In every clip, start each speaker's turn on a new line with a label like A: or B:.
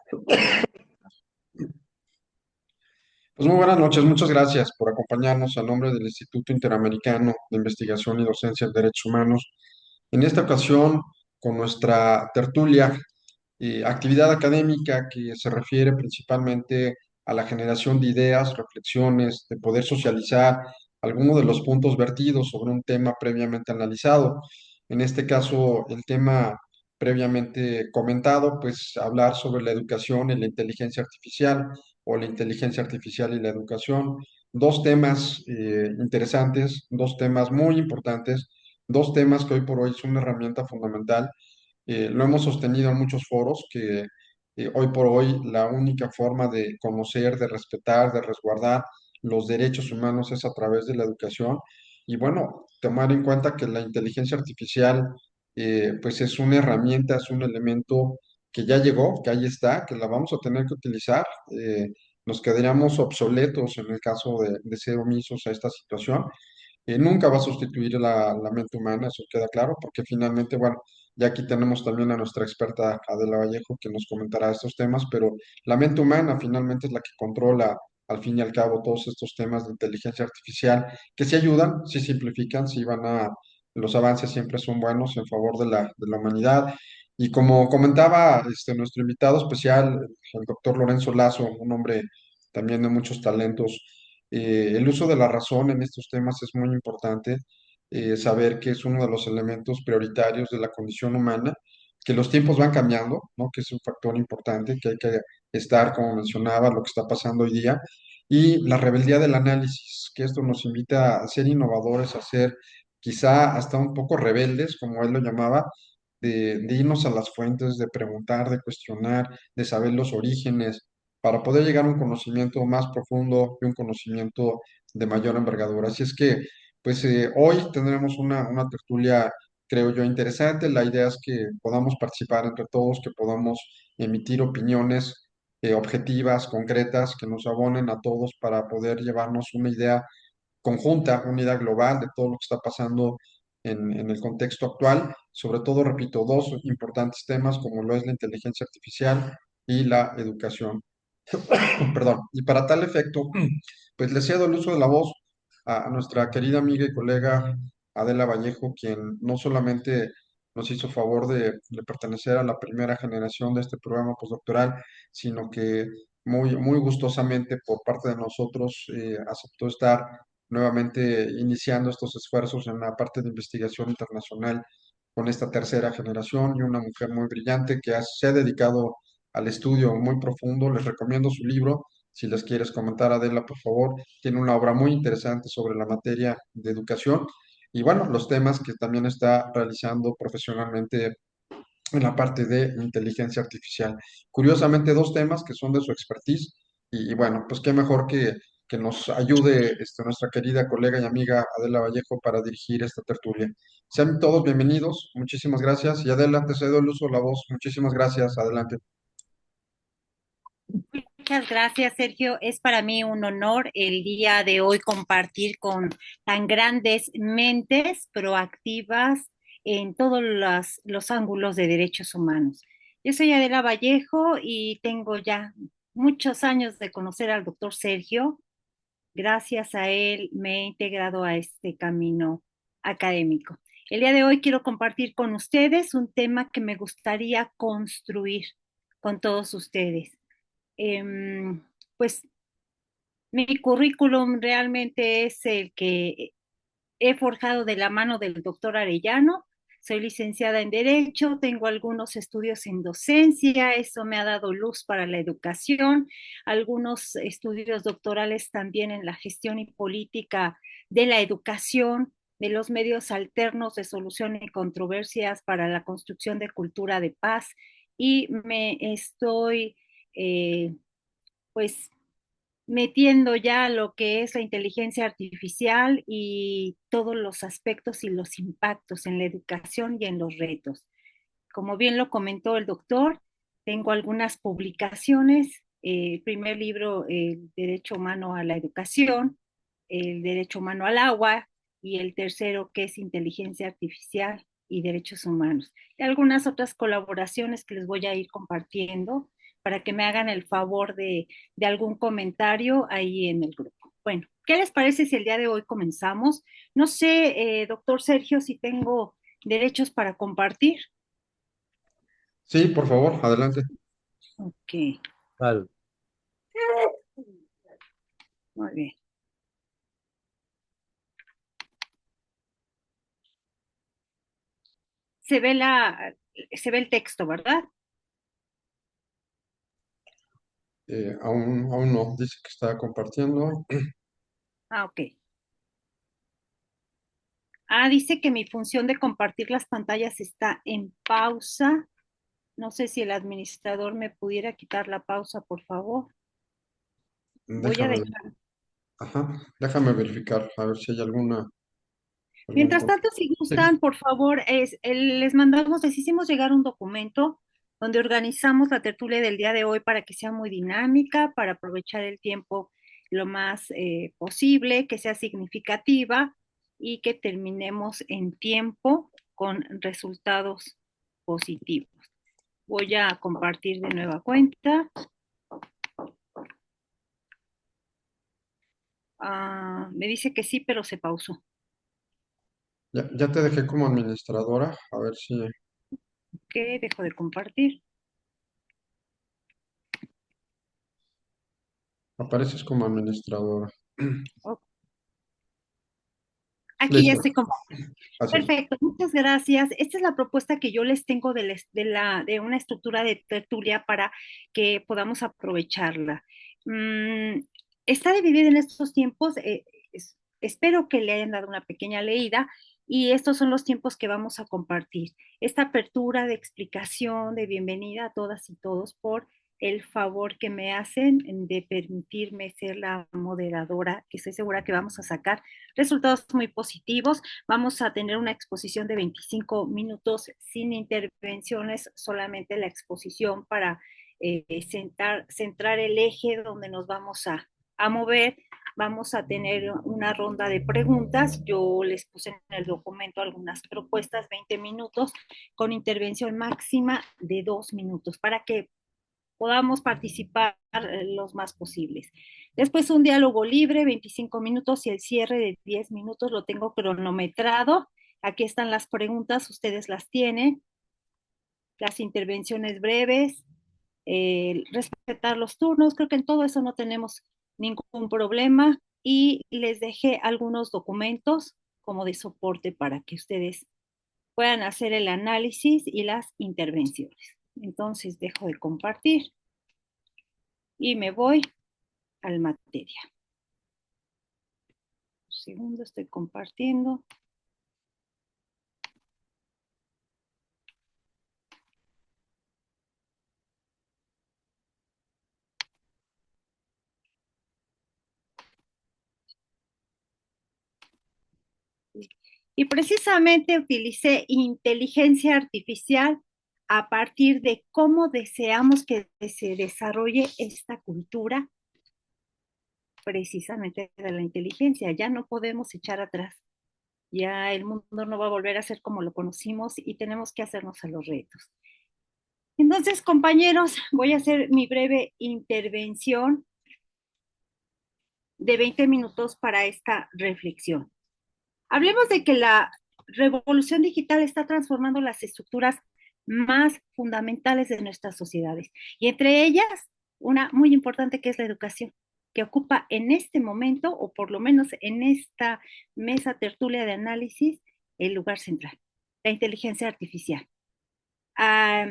A: Pues muy buenas noches, muchas gracias por acompañarnos a nombre del Instituto Interamericano de Investigación y Docencia en Derechos Humanos. En esta ocasión, con nuestra tertulia, actividad académica que se refiere principalmente a la generación de ideas, reflexiones, de poder socializar algunos de los puntos vertidos sobre un tema previamente analizado. En este caso, el tema previamente comentado, pues hablar sobre la educación y la inteligencia artificial o la inteligencia artificial y la educación. Dos temas interesantes, dos temas muy importantes, dos temas que hoy por hoy son una herramienta fundamental. Lo hemos sostenido en muchos foros que hoy por hoy la única forma de conocer, de respetar, de resguardar los derechos humanos es a través de la educación. Y bueno, tomar en cuenta que la inteligencia artificial pues es una herramienta, es un elemento que ya llegó, que ahí está, que la vamos a tener que utilizar. Nos quedaríamos obsoletos en el caso de ser omisos a esta situación. Nunca va a sustituir la mente humana, eso queda claro, porque finalmente, bueno, ya aquí tenemos también a nuestra experta Adela Vallejo que nos comentará estos temas, pero la mente humana finalmente es la que controla al fin y al cabo todos estos temas de inteligencia artificial, que sí ayudan, sí simplifican, sí van a, los avances siempre son buenos en favor de la humanidad. Y como comentaba nuestro invitado especial, el doctor Lorenzo Lazo, un hombre también de muchos talentos, el uso de la razón en estos temas es muy importante, saber que es uno de los elementos prioritarios de la condición humana, que los tiempos van cambiando, ¿no? Que es un factor importante, que hay que estar, como mencionaba, lo que está pasando hoy día, y la rebeldía del análisis, que esto nos invita a ser innovadores, a ser quizá hasta un poco rebeldes, como él lo llamaba, de irnos a las fuentes, de preguntar, de cuestionar, de saber los orígenes, para poder llegar a un conocimiento más profundo y un conocimiento de mayor envergadura. Así es que, pues hoy tendremos una tertulia, creo yo, interesante. La idea es que podamos participar entre todos, que podamos emitir opiniones objetivas, concretas, que nos abonen a todos para poder llevarnos una idea conjunta, una idea global de todo lo que está pasando en el contexto actual. Sobre todo, repito, dos importantes temas como lo es la inteligencia artificial y la educación. Perdón. Y para tal efecto, pues le cedo el uso de la voz a nuestra querida amiga y colega Adela Vallejo, quien no solamente nos hizo favor de pertenecer a la primera generación de este programa postdoctoral, sino que muy, muy gustosamente por parte de nosotros aceptó estar nuevamente iniciando estos esfuerzos en la parte de investigación internacional con esta tercera generación y una mujer muy brillante que se ha dedicado al estudio muy profundo. Les recomiendo su libro. Si les quieres comentar, Adela, por favor, tiene una obra muy interesante sobre la materia de educación y bueno, los temas que también está realizando profesionalmente en la parte de inteligencia artificial. Curiosamente, dos temas que son de su expertise y bueno, pues qué mejor que nos ayude nuestra querida colega y amiga Adela Vallejo para dirigir esta tertulia. Sean todos bienvenidos, muchísimas gracias y Adela, te cedo el uso de la voz. Muchísimas gracias, adelante.
B: Muchas gracias, Sergio. Es para mí un honor el día de hoy compartir con tan grandes mentes proactivas en todos los ángulos de derechos humanos. Yo soy Adela Vallejo y tengo ya muchos años de conocer al doctor Sergio. Gracias a él me he integrado a este camino académico. El día de hoy quiero compartir con ustedes un tema que me gustaría construir con todos ustedes. Em, pues mi currículum realmente es el que he forjado de la mano del doctor Arellano. Soy licenciada en Derecho, tengo algunos estudios en docencia, eso me ha dado luz para la educación, algunos estudios doctorales también en la gestión y política de la educación, de los medios alternos de solución y controversias para la construcción de cultura de paz y me estoy pues metiendo ya lo que es la inteligencia artificial y todos los aspectos y los impactos en la educación y en los retos. Como bien lo comentó el doctor, tengo algunas publicaciones. El primer libro, El Derecho Humano a la Educación, El Derecho Humano al Agua, y el tercero, que es Inteligencia Artificial y Derechos Humanos. Y algunas otras colaboraciones que les voy a ir compartiendo para que me hagan el favor de algún comentario ahí en el grupo. Bueno, ¿qué les parece si el día de hoy comenzamos? No sé, doctor Sergio, si tengo derechos para compartir.
A: Sí, por favor, adelante.
B: Ok,
C: Claro.
B: muy bien. Se ve se ve el texto, ¿verdad?
A: Aún no, dice que está compartiendo.
B: Ah, ok. Ah, dice que mi función de compartir las pantallas está en pausa. No sé si el administrador me pudiera quitar la pausa, por favor. Voy a
A: Déjame,
B: dejar.
A: ajá, déjame verificar, a ver si hay algún
B: Mientras
A: problema.
B: tanto, si
A: Sí,
B: gustan, por favor, les hicimos llegar un documento donde organizamos la tertulia del día de hoy para que sea muy dinámica, para aprovechar el tiempo lo más posible, que sea significativa y que terminemos en tiempo con resultados positivos. Voy a compartir de nueva cuenta. Ah, me dice que sí, pero se pausó.
A: ya te dejé como administradora, a ver si
B: ¿Qué? Dejo de compartir.
A: apareces como administradora.
B: Oh, aquí ya
A: Listo,
B: estoy compartiendo.
A: así es.
B: Perfecto, muchas gracias. Esta es la propuesta que yo les tengo de una estructura de tertulia para que podamos aprovecharla. Mm, Está dividida en estos tiempos. Espero que le hayan dado una pequeña leída y estos son los tiempos que vamos a compartir. Esta apertura de explicación, de bienvenida a todas y todos por el favor que me hacen de permitirme ser la moderadora, que estoy segura que vamos a sacar resultados muy positivos. Vamos a tener una exposición de 25 minutos sin intervenciones, solamente la exposición para centrar el eje donde nos vamos a mover. Vamos a tener una ronda de preguntas. Yo les puse en el documento algunas propuestas, 20 minutos, con intervención máxima de 2 minutos, para que podamos participar los más posibles. Después un diálogo libre, 25 minutos y el cierre de 10 minutos lo tengo cronometrado. Aquí están las preguntas, ustedes las tienen, las intervenciones breves, respetar los turnos, creo que en todo eso no tenemos ningún problema y les dejé algunos documentos como de soporte para que ustedes puedan hacer el análisis y las intervenciones. Entonces dejo de compartir y me voy al materia. Un segundo, estoy compartiendo. Y precisamente utilicé inteligencia artificial a partir de cómo deseamos que se desarrolle esta cultura, precisamente de la inteligencia. Ya no podemos echar atrás. Ya el mundo no va a volver a ser como lo conocimos y tenemos que hacernos a los retos. Entonces, compañeros, voy a hacer mi breve intervención de 20 minutos para esta reflexión. Hablemos de que la revolución digital está transformando las estructuras más fundamentales de nuestras sociedades y entre ellas una muy importante que es la educación, que ocupa en este momento o por lo menos en esta mesa tertulia de análisis el lugar central, la inteligencia artificial. Ah,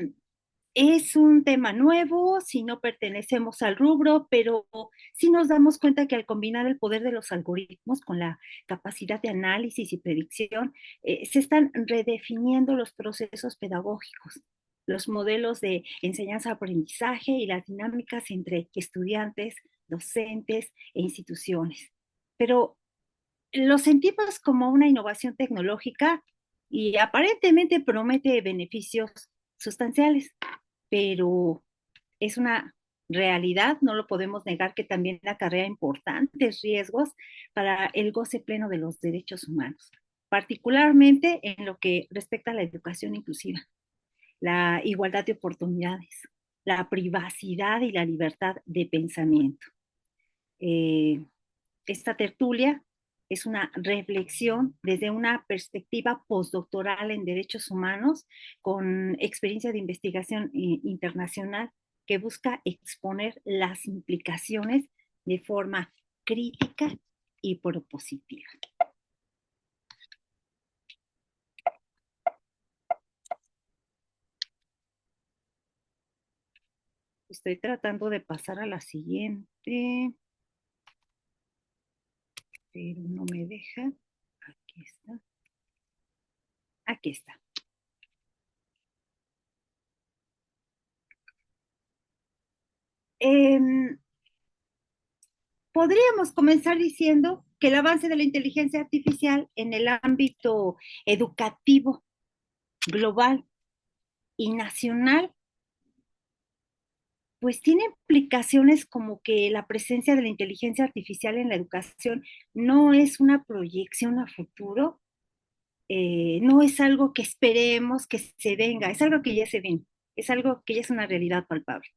B: es un tema nuevo si no pertenecemos al rubro, pero sí nos damos cuenta que al combinar el poder de los algoritmos con la capacidad de análisis y predicción, se están redefiniendo los procesos pedagógicos, los modelos de enseñanza-aprendizaje y las dinámicas entre estudiantes, docentes e instituciones. Pero lo sentimos como una innovación tecnológica y aparentemente promete beneficios sustanciales, pero es una realidad, no lo podemos negar que también acarrea importantes riesgos para el goce pleno de los derechos humanos, particularmente en lo que respecta a la educación inclusiva, la igualdad de oportunidades. la privacidad y la libertad de pensamiento. Eh, esta tertulia es una reflexión desde una perspectiva postdoctoral en derechos humanos con experiencia de investigación internacional que busca exponer las implicaciones de forma crítica y propositiva. Estoy tratando de pasar a la siguiente, pero no me deja. Aquí está. Aquí está. Eh, Podríamos comenzar diciendo que el avance de la inteligencia artificial en el ámbito educativo, global y nacional, pues tiene implicaciones como que la presencia de la inteligencia artificial en la educación no es una proyección a futuro, no es algo que esperemos que se venga, es algo que ya se viene, es algo que ya es una realidad palpable.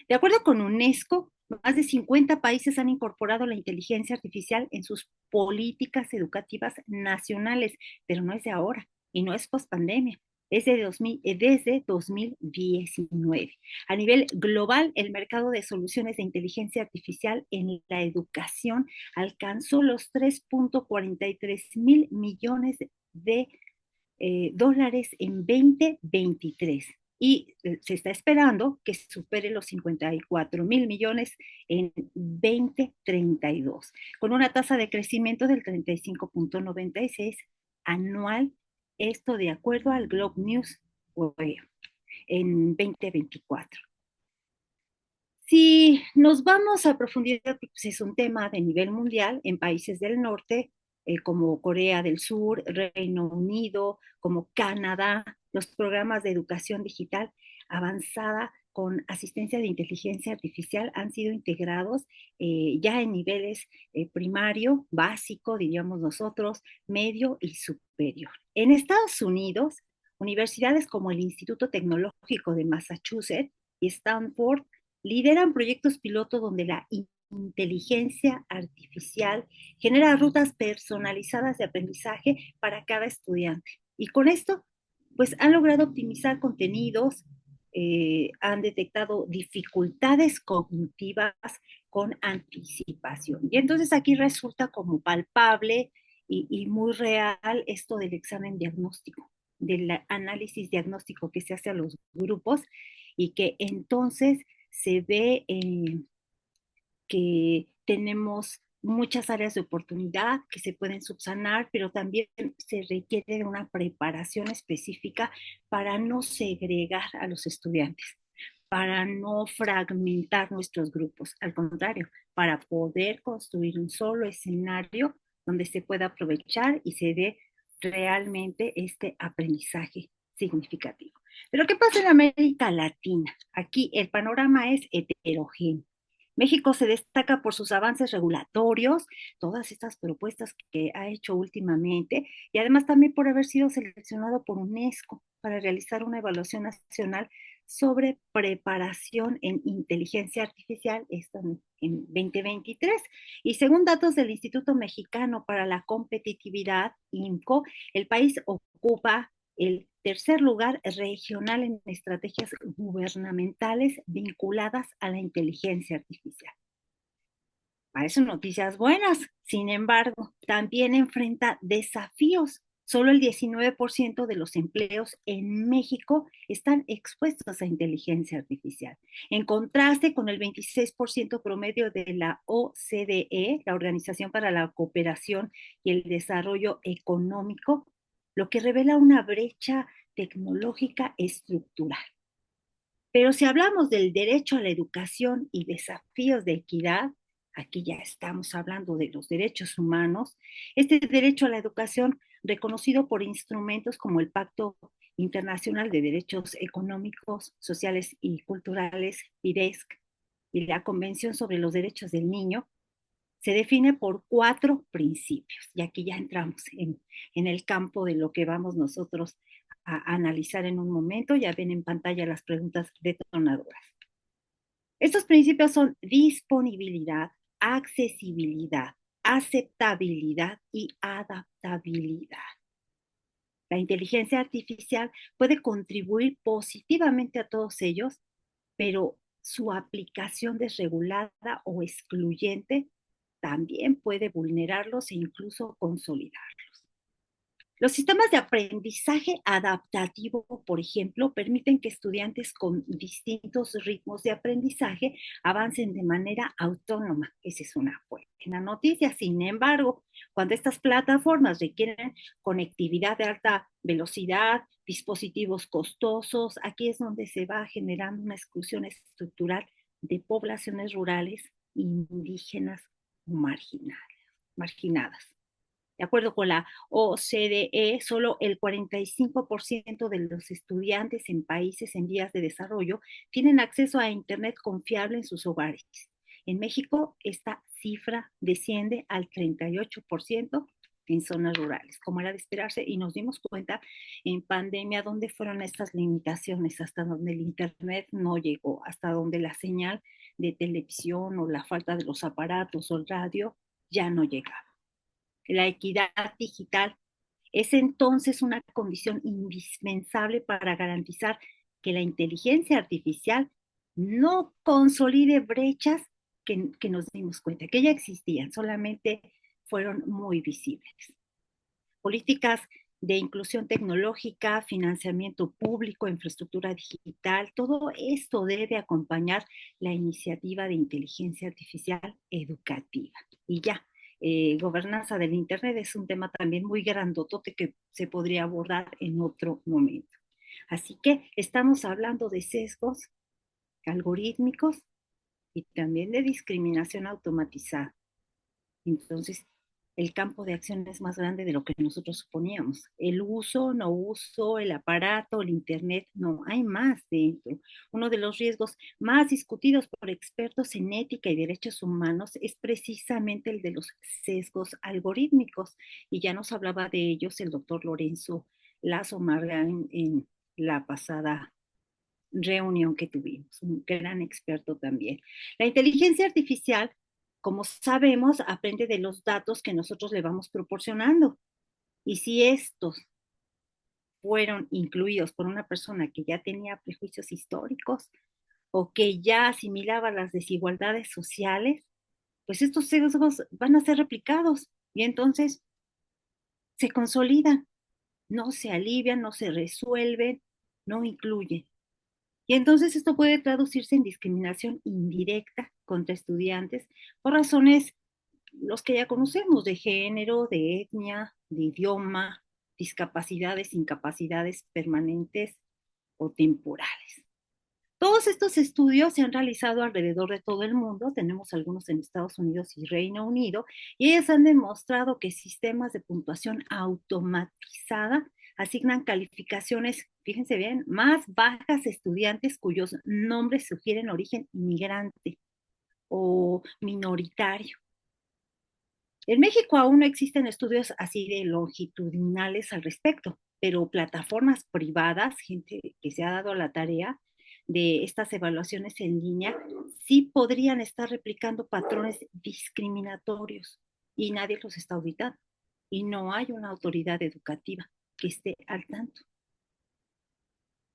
B: De acuerdo con UNESCO, más de 50 países han incorporado la inteligencia artificial en sus políticas educativas nacionales, pero no es de ahora y no es post-pandemia. Es desde 2019. A nivel global, el mercado de soluciones de inteligencia artificial en la educación alcanzó los 3.43 mil millones de dólares en 2023 y se está esperando que supere los 54 mil millones en 2032, con una tasa de crecimiento del 35.96 anual, esto de acuerdo al Globe News en 2024. Si nos vamos a profundidad, pues es un tema de nivel mundial en países del norte, como Corea del Sur, Reino Unido, como Canadá, los programas de educación digital avanzada con asistencia de inteligencia artificial han sido integrados ya en niveles primario, básico, diríamos nosotros, medio y superior. En Estados Unidos, universidades como el Instituto Tecnológico de Massachusetts y Stanford lideran proyectos piloto donde la inteligencia artificial genera rutas personalizadas de aprendizaje para cada estudiante. Y con esto, pues han logrado optimizar contenidos, han detectado dificultades cognitivas con anticipación. Y entonces aquí resulta como palpable y muy real esto del examen diagnóstico, del análisis diagnóstico que se hace a los grupos y que entonces se ve que tenemos muchas áreas de oportunidad que se pueden subsanar, pero también se requiere una preparación específica para no segregar a los estudiantes, para no fragmentar nuestros grupos, al contrario, para poder construir un solo escenario donde se pueda aprovechar y se dé realmente este aprendizaje significativo. Pero ¿qué pasa en América Latina? Aquí el panorama es heterogéneo. México se destaca por sus avances regulatorios, todas estas propuestas que ha hecho últimamente, y además también por haber sido seleccionado por UNESCO para realizar una evaluación nacional sobre preparación en inteligencia artificial, esto en 2023. Y según datos del Instituto Mexicano para la Competitividad, INCO, el país ocupa el tercer lugar regional en estrategias gubernamentales vinculadas a la inteligencia artificial. Parecen noticias buenas, sin embargo, también enfrenta desafíos. Solo el 19% de los empleos en México están expuestos a inteligencia artificial, en contraste con el 26% promedio de la OCDE, la Organización para la Cooperación y el Desarrollo Económico, lo que revela una brecha tecnológica estructural. Pero si hablamos del derecho a la educación y desafíos de equidad, aquí ya estamos hablando de los derechos humanos. Este derecho a la educación, reconocido por instrumentos como el Pacto Internacional de Derechos Económicos, Sociales y Culturales, PIDESC, y la Convención sobre los Derechos del Niño, se define por 4 principios. Y aquí ya entramos en el campo de lo que vamos nosotros a analizar en un momento. Ya ven en pantalla las preguntas detonadoras. Estos principios son disponibilidad, accesibilidad, aceptabilidad y adaptabilidad. La inteligencia artificial puede contribuir positivamente a todos ellos, pero su aplicación desregulada o excluyente también puede vulnerarlos e incluso consolidarlos. Los sistemas de aprendizaje adaptativo, por ejemplo, permiten que estudiantes con distintos ritmos de aprendizaje avancen de manera autónoma. Esa es una buena noticia. Sin embargo, cuando estas plataformas requieren conectividad de alta velocidad, dispositivos costosos, aquí es donde se va generando una exclusión estructural de poblaciones rurales, indígenas o marginadas. De acuerdo con la OCDE, solo el 45% de los estudiantes en países en vías de desarrollo tienen acceso a Internet confiable en sus hogares. En México, esta cifra desciende al 38% en zonas rurales, como era de esperarse, y nos dimos cuenta en pandemia dónde fueron estas limitaciones, hasta donde el Internet no llegó, hasta donde la señal de televisión o la falta de los aparatos o el radio ya no llegaba. La equidad digital es entonces una condición indispensable para garantizar que la inteligencia artificial no consolide brechas que nos dimos cuenta que ya existían, solamente fueron muy visibles. Políticas de inclusión tecnológica, financiamiento público, infraestructura digital, todo esto debe acompañar la iniciativa de inteligencia artificial educativa. Y ya, gobernanza del Internet es un tema también muy grandotote que se podría abordar en otro momento. Así que estamos hablando de sesgos algorítmicos y también de discriminación automatizada. Entonces, el campo de acción es más grande de lo que nosotros suponíamos. El uso, no uso, el aparato, el Internet, no, hay más dentro. Uno de los riesgos más discutidos por expertos en ética y derechos humanos es precisamente el de los sesgos algorítmicos. Y ya nos hablaba de ellos el doctor Lorenzo Lazo Margan en la pasada reunión que tuvimos, un gran experto también. La inteligencia artificial, como sabemos, aprende de los datos que nosotros le vamos proporcionando. Y si estos fueron incluidos por una persona que ya tenía prejuicios históricos o que ya asimilaba las desigualdades sociales, pues estos sesgos van a ser replicados y entonces se consolidan, no se alivian, no se resuelven, no incluyen. Y entonces esto puede traducirse en discriminación indirecta contra estudiantes por razones, los que ya conocemos, de género, de etnia, de idioma, discapacidades, incapacidades permanentes o temporales. Todos estos estudios se han realizado alrededor de todo el mundo, tenemos algunos en Estados Unidos y Reino Unido, y ellos han demostrado que sistemas de puntuación automatizada asignan calificaciones, fíjense bien, más bajas a estudiantes cuyos nombres sugieren origen inmigrante o minoritario. En México aún no existen estudios así de longitudinales al respecto, pero plataformas privadas, gente que se ha dado la tarea de estas evaluaciones en línea, sí podrían estar replicando patrones discriminatorios y nadie los está auditando. Y no hay una autoridad educativa que esté al tanto.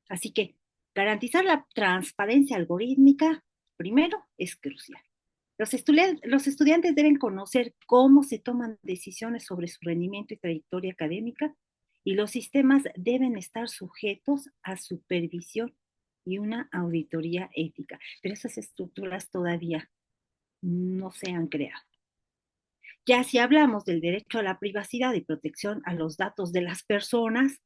B: Así que garantizar la transparencia algorítmica, primero, es crucial. Los estudiantes deben conocer cómo se toman decisiones sobre su rendimiento y trayectoria académica y los sistemas deben estar sujetos a supervisión y una auditoría ética. Pero esas estructuras todavía no se han creado. Ya si hablamos del derecho a la privacidad y protección a los datos de las personas,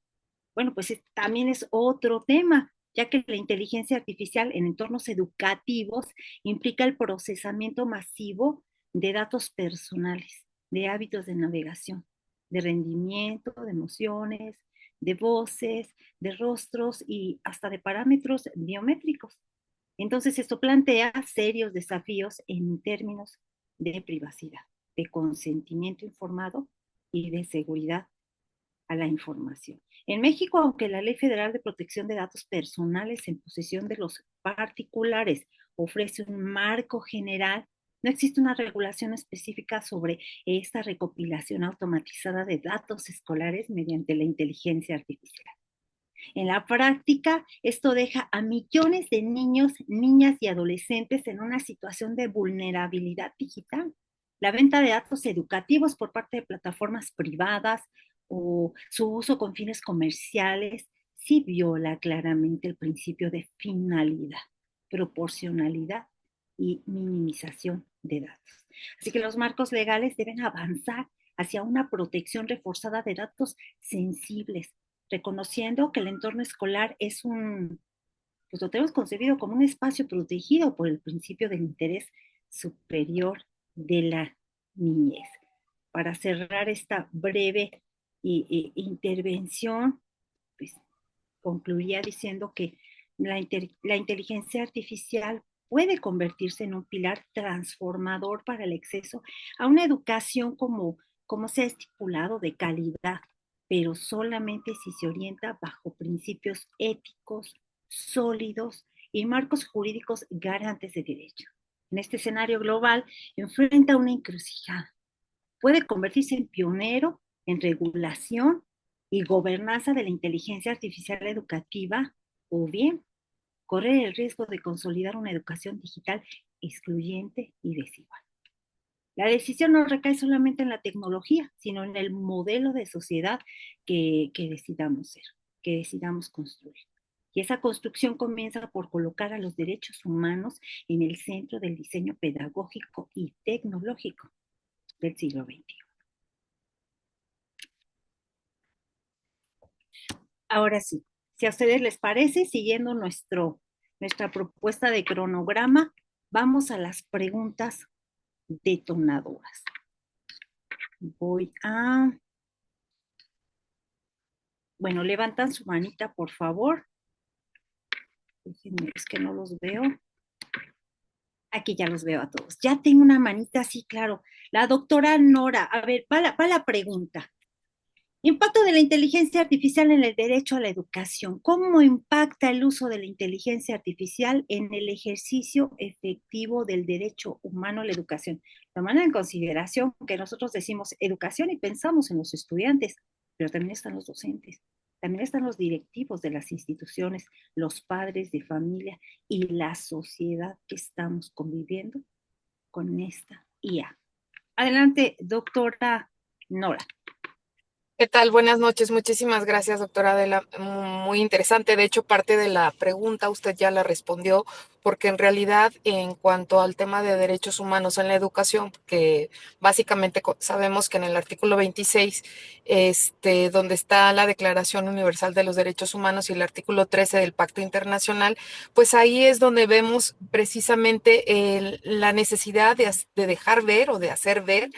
B: bueno, pues también es otro tema, ya que la inteligencia artificial en entornos educativos implica el procesamiento masivo de datos personales, de hábitos de navegación, de rendimiento, de emociones, de voces, de rostros y hasta de parámetros biométricos. Entonces, esto plantea serios desafíos en términos de privacidad, de consentimiento informado y de seguridad a la información. En México, aunque la Ley Federal de Protección de Datos Personales en posesión de los particulares ofrece un marco general. No existe una regulación específica sobre esta recopilación automatizada de datos escolares mediante la inteligencia artificial. En la práctica, esto deja a millones de niños, niñas y adolescentes en una situación de vulnerabilidad digital. La venta de datos educativos por parte de plataformas privadas o su uso con fines comerciales sí viola claramente el principio de finalidad, proporcionalidad y minimización de datos. Así que los marcos legales deben avanzar hacia una protección reforzada de datos sensibles, reconociendo que el entorno escolar es pues lo tenemos concebido como un espacio protegido por el principio del interés superior de la niñez. Para cerrar esta breve intervención, pues concluiría diciendo que la inteligencia artificial puede convertirse en un pilar transformador para el acceso a una educación como se ha estipulado de calidad, pero solamente si se orienta bajo principios éticos sólidos y marcos jurídicos garantes de derecho. En este escenario global enfrenta una encrucijada. Puede convertirse en pionero en regulación y gobernanza de la inteligencia artificial educativa, o bien correr el riesgo de consolidar una educación digital excluyente y desigual. La decisión no recae solamente en la tecnología, sino en el modelo de sociedad que decidamos ser, que decidamos construir. Y esa construcción comienza por colocar a los derechos humanos en el centro del diseño pedagógico y tecnológico del siglo XXI. Ahora sí, si a ustedes les parece, siguiendo nuestra propuesta de cronograma, vamos a las preguntas detonadoras. Bueno, levantan su manita, por favor. Déjenme, es que no los veo. Aquí ya los veo a todos. Ya tengo una manita así, claro. La doctora Nora, a ver, va la pregunta. Impacto de la inteligencia artificial en el derecho a la educación. ¿Cómo impacta el uso de la inteligencia artificial en el ejercicio efectivo del derecho humano a la educación? Tomando en consideración que nosotros decimos educación y pensamos en los estudiantes, pero también están los docentes, también están los directivos de las instituciones, los padres de familia y la sociedad que estamos conviviendo con esta IA. Adelante, doctora Nora.
C: ¿Qué tal? Buenas noches. Muchísimas gracias, doctora Adela. Muy interesante. De hecho, parte de la pregunta usted ya la respondió, porque en realidad, en cuanto al tema de derechos humanos en la educación, que básicamente sabemos que en el artículo 26, donde está la Declaración Universal de los Derechos Humanos y el artículo 13 del Pacto Internacional, pues ahí es donde vemos precisamente la necesidad de dejar ver o de hacer ver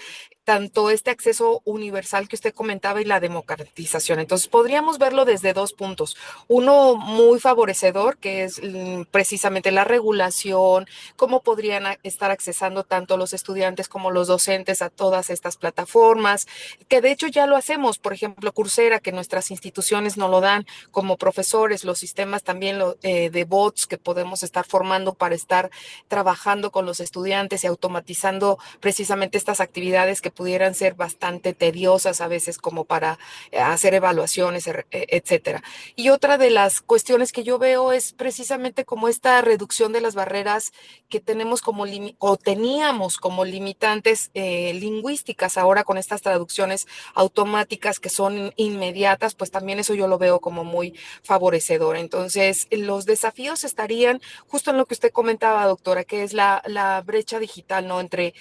C: tanto este acceso universal que usted comentaba y la democratización. Entonces, podríamos verlo desde dos puntos. Uno muy favorecedor, que es precisamente la regulación, cómo podrían estar accesando tanto los estudiantes como los docentes a todas estas plataformas, que de hecho ya lo hacemos. Por ejemplo, Coursera, que nuestras instituciones no lo dan como profesores, los sistemas también de bots que podemos estar formando para estar trabajando con los estudiantes y automatizando precisamente estas actividades que pudieran ser bastante tediosas a veces como para hacer evaluaciones, etcétera. Y otra de las cuestiones que yo veo es precisamente como esta reducción de las barreras que tenemos o teníamos como limitantes lingüísticas ahora con estas traducciones automáticas que son inmediatas, pues también eso yo lo veo como muy favorecedor. Entonces, los desafíos estarían justo en lo que usted comentaba, doctora, que es la brecha digital, ¿no? Entre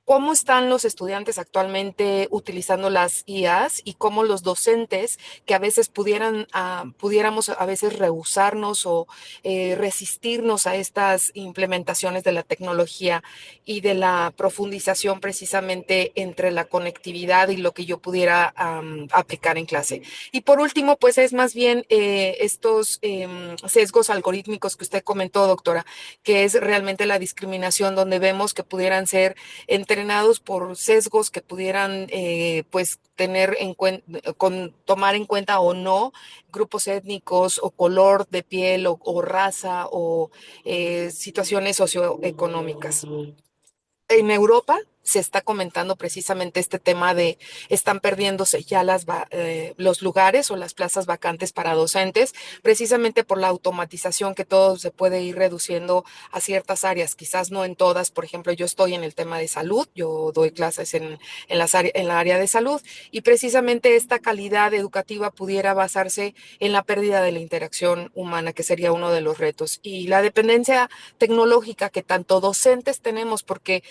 C: cómo están los estudiantes actualmente utilizando las IAs y cómo los docentes que a veces pudiéramos a veces rehusarnos o resistirnos a estas implementaciones de la tecnología y de la profundización precisamente entre la conectividad y lo que yo pudiera aplicar en clase. Y por último, pues es más bien estos sesgos algorítmicos que usted comentó, doctora, que es realmente la discriminación donde vemos que pudieran ser entre drenados por sesgos que pudieran pues tener en tomar en cuenta o no grupos étnicos o color de piel o raza o situaciones socioeconómicas. En Europa se está comentando precisamente este tema de están perdiéndose ya los lugares o las plazas vacantes para docentes, precisamente por la automatización que todo se puede ir reduciendo a ciertas áreas, quizás no en todas. Por ejemplo, yo estoy en el tema de salud, yo doy clases en la área de salud y precisamente esta calidad educativa pudiera basarse en la pérdida de la interacción humana, que sería uno de los retos, y la dependencia tecnológica que tanto docentes tenemos, porque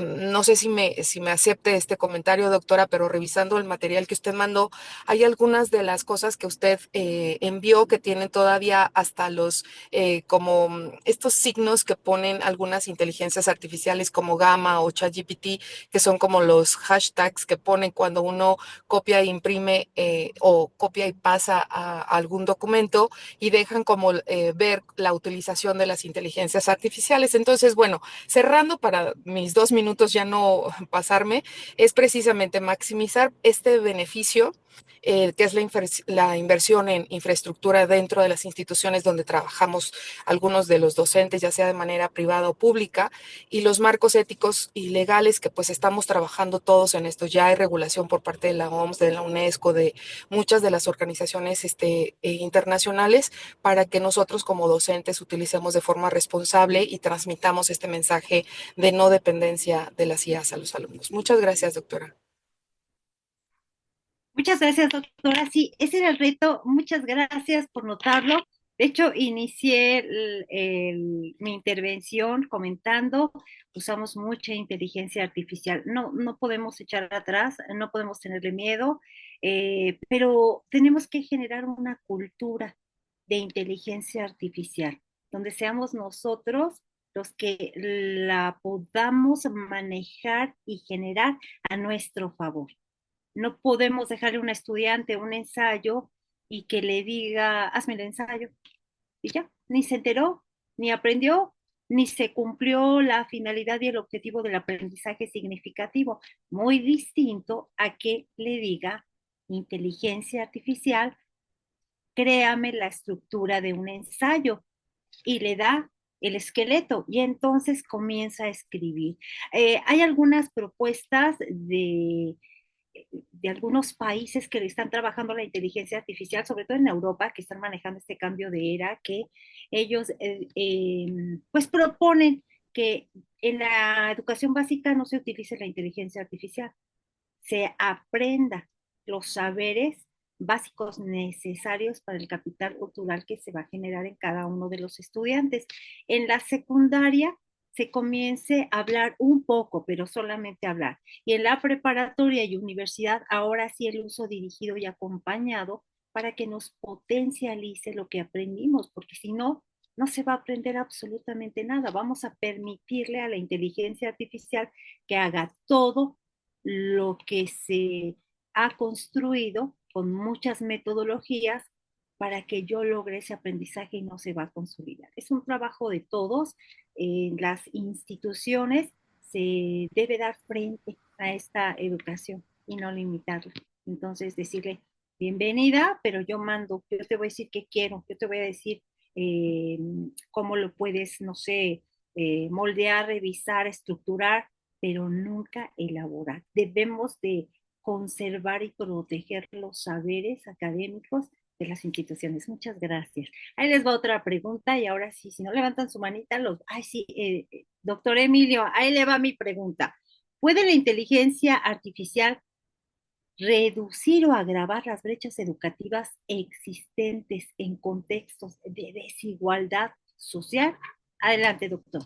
C: no sé si me acepte este comentario, doctora, pero revisando el material que usted mandó, hay algunas de las cosas que usted envió que tienen todavía hasta como estos signos que ponen algunas inteligencias artificiales como Gamma o ChatGPT, que son como los hashtags que ponen cuando uno copia e imprime o copia y pasa a algún documento y dejan como ver la utilización de las inteligencias artificiales. Entonces, bueno, cerrando para mis 2 minutos ya no pasarme, es precisamente maximizar este beneficio, que es la inversión en infraestructura dentro de las instituciones donde trabajamos algunos de los docentes, ya sea de manera privada o pública, y los marcos éticos y legales que pues estamos trabajando todos en esto. Ya hay regulación por parte de la OMS, de la UNESCO, de muchas de las organizaciones internacionales, para que nosotros como docentes utilicemos de forma responsable y transmitamos este mensaje de no dependencia de las IAs a los alumnos. Muchas gracias, doctora.
B: Muchas gracias, doctora. Sí, ese era el reto. Muchas gracias por notarlo. De hecho, inicié mi intervención comentando, usamos mucha inteligencia artificial. No podemos echar atrás, no podemos tenerle miedo, pero tenemos que generar una cultura de inteligencia artificial, donde seamos nosotros los que la podamos manejar y generar a nuestro favor. No podemos dejarle a un estudiante un ensayo y que le diga, hazme el ensayo. Y ya, ni se enteró, ni aprendió, ni se cumplió la finalidad y el objetivo del aprendizaje significativo. Muy distinto a que le diga inteligencia artificial, créame la estructura de un ensayo y le da el esqueleto y entonces comienza a escribir. Hay algunas propuestas de algunos países que le están trabajando la inteligencia artificial, sobre todo en Europa, que están manejando este cambio de era, que ellos pues proponen que en la educación básica no se utilice la inteligencia artificial, se aprenda los saberes básicos necesarios para el capital cultural que se va a generar en cada uno de los estudiantes. En la secundaria se comience a hablar un poco, pero solamente hablar. Y en la preparatoria y universidad, ahora sí el uso dirigido y acompañado para que nos potencialice lo que aprendimos, porque si no, no se va a aprender absolutamente nada. Vamos a permitirle a la inteligencia artificial que haga todo lo que se ha construido con muchas metodologías para que yo logre ese aprendizaje y no se va a consolidar. Es un trabajo de todos. En las instituciones se debe dar frente a esta educación y no limitarla. Entonces, decirle, bienvenida, pero yo mando, yo te voy a decir qué quiero, yo te voy a decir cómo lo puedes, no sé, moldear, revisar, estructurar, pero nunca elaborar. Debemos de conservar y proteger los saberes académicos de las instituciones. Muchas gracias. Ahí les va otra pregunta y ahora sí, si no levantan su manita, ay sí, doctor Emilio, ahí le va mi pregunta. ¿Puede la inteligencia artificial reducir o agravar las brechas educativas existentes en contextos de desigualdad social? Adelante, doctor.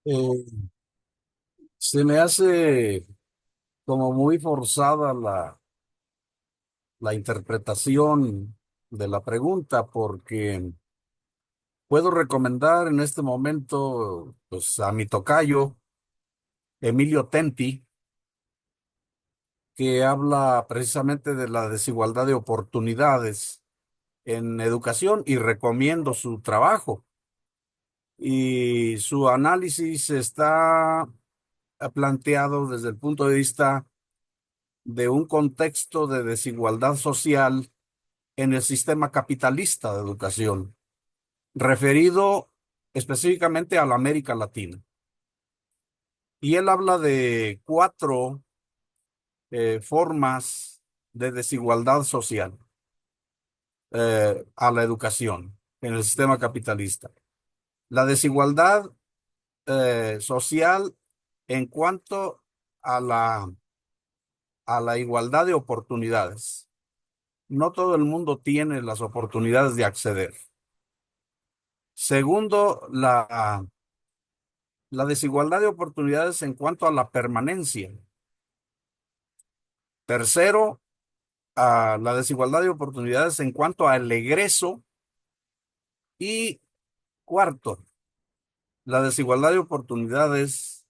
D: Eh, Se me hace como muy forzada la interpretación de la pregunta, porque puedo recomendar en este momento pues, a mi tocayo, Emilio Tenti, que habla precisamente de la desigualdad de oportunidades en educación y recomiendo su trabajo. y su análisis está planteado desde el punto de vista de un contexto de desigualdad social en el sistema capitalista de educación, referido específicamente a la América Latina. Y él habla de cuatro formas de desigualdad social a la educación en el sistema capitalista. La desigualdad social en cuanto a la igualdad de oportunidades. No todo el mundo tiene las oportunidades de acceder. Segundo, la desigualdad de oportunidades en cuanto a la permanencia. Tercero, a la desigualdad de oportunidades en cuanto al egreso. Y cuarto, la desigualdad de oportunidades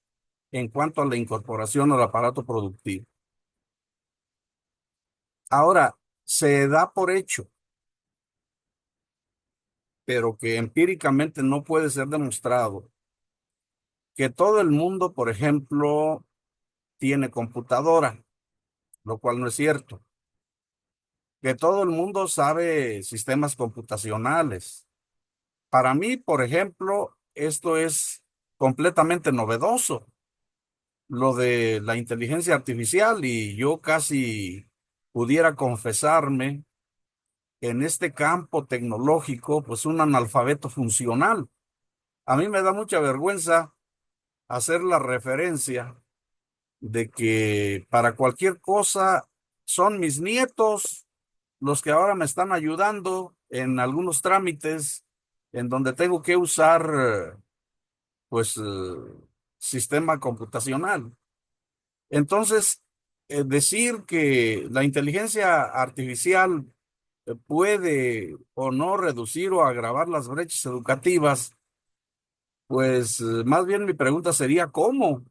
D: en cuanto a la incorporación al aparato productivo. Ahora, se da por hecho, pero que empíricamente no puede ser demostrado, que todo el mundo, por ejemplo, tiene computadora, lo cual no es cierto. Que todo el mundo sabe sistemas computacionales. Para mí, por ejemplo, esto es completamente novedoso, lo de la inteligencia artificial, y yo casi pudiera confesarme en este campo tecnológico, pues un analfabeto funcional. A mí me da mucha vergüenza hacer la referencia de que para cualquier cosa son mis nietos los que ahora me están ayudando en algunos trámites en donde tengo que usar, pues, sistema computacional. Entonces, decir que la inteligencia artificial puede o no reducir o agravar las brechas educativas, pues más bien mi pregunta sería ¿cómo?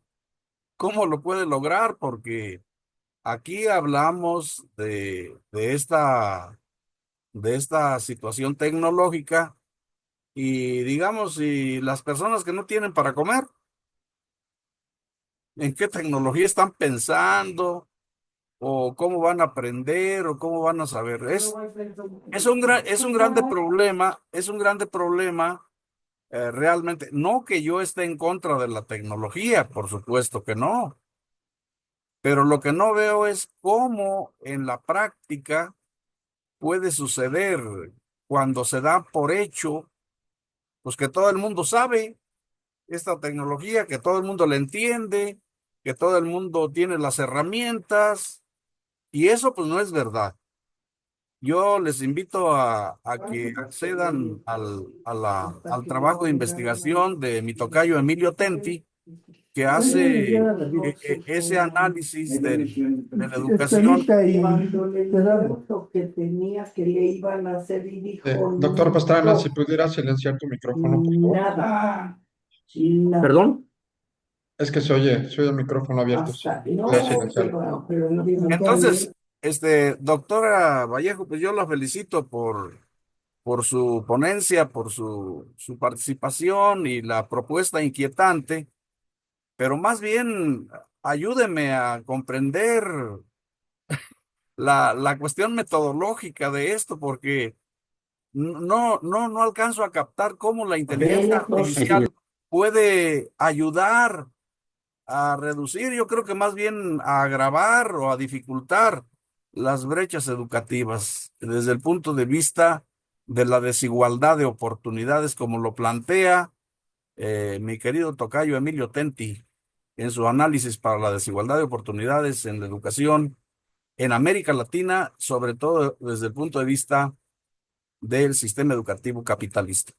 D: ¿Cómo lo puede lograr? Porque aquí hablamos de esta situación tecnológica y digamos, si las personas que no tienen para comer, ¿en qué tecnología están pensando? ¿O cómo van a aprender? ¿O cómo van a saber? Es un grande problema, realmente. No que yo esté en contra de la tecnología, por supuesto que no, pero lo que no veo es cómo en la práctica puede suceder cuando se da por hecho, pues que todo el mundo sabe esta tecnología, que todo el mundo la entiende, que todo el mundo tiene las herramientas, y eso pues no es verdad. Yo les invito a que accedan al trabajo de investigación de mi tocayo Emilio Tenti, que hace ese análisis de la educación.
E: Cuando le dijeron lo que tenía que le iban a hacer y dijo,
A: Doctor Pastrana, si
E: no,
A: pudieras silenciar tu micrófono, por favor.
E: nada, nada.
D: ¿Perdón?
A: Es que se oye el micrófono abierto, si
E: Hasta, no,
A: pudieras silenciarlo.
E: pero no digo
D: Entonces, doctora Vallejo, pues yo la felicito por su ponencia, por su participación y la propuesta inquietante, pero más bien ayúdeme a comprender la cuestión metodológica de esto, porque no alcanzo a captar cómo la inteligencia
E: apenas no sé.
D: artificial puede ayudar a reducir, yo creo que más bien a agravar o a dificultar las brechas educativas desde el punto de vista de la desigualdad de oportunidades, como lo plantea mi querido tocayo Emilio Tenti en su análisis para la desigualdad de oportunidades en la educación en América Latina, sobre todo desde el punto de vista del sistema educativo capitalista.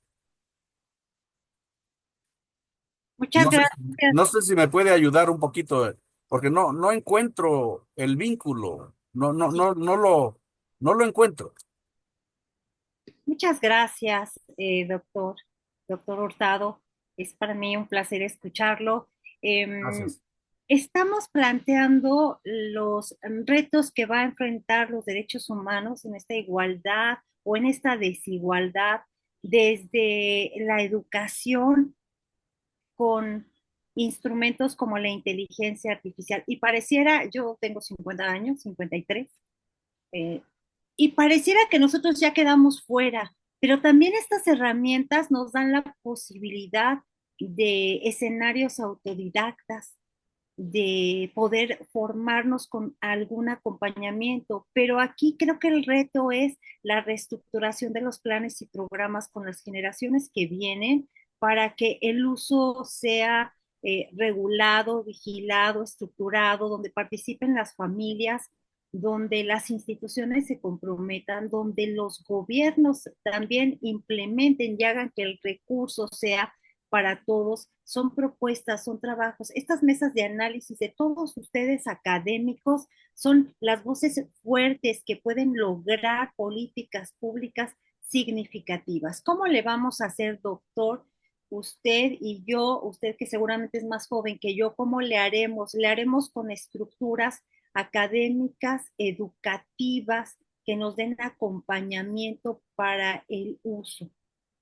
B: Muchas
D: No sé,
B: gracias.
D: no sé si me puede ayudar un poquito, porque no encuentro el vínculo, no lo encuentro.
B: Muchas gracias, doctor Hurtado. Es para mí un placer escucharlo. Em,
D: Gracias.
B: Estamos planteando los retos que va a enfrentar los derechos humanos en esta igualdad o en esta desigualdad desde la educación con instrumentos como la inteligencia artificial. Y pareciera, yo tengo 50 años, 53, eh, y pareciera que nosotros ya quedamos fuera, pero también estas herramientas nos dan la posibilidad de escenarios autodidactas, de poder formarnos con algún acompañamiento, pero aquí creo que el reto es la reestructuración de los planes y programas con las generaciones que vienen para que el uso sea regulado, vigilado, estructurado, donde participen las familias, donde las instituciones se comprometan, donde los gobiernos también implementen y hagan que el recurso sea para todos, son propuestas, son trabajos. Estas mesas de análisis de todos ustedes académicos son las voces fuertes que pueden lograr políticas públicas significativas. ¿Cómo le vamos a hacer, doctor? Usted y yo, usted que seguramente es más joven que yo, ¿cómo le haremos? Le haremos con estructuras académicas, educativas, que nos den acompañamiento para el uso.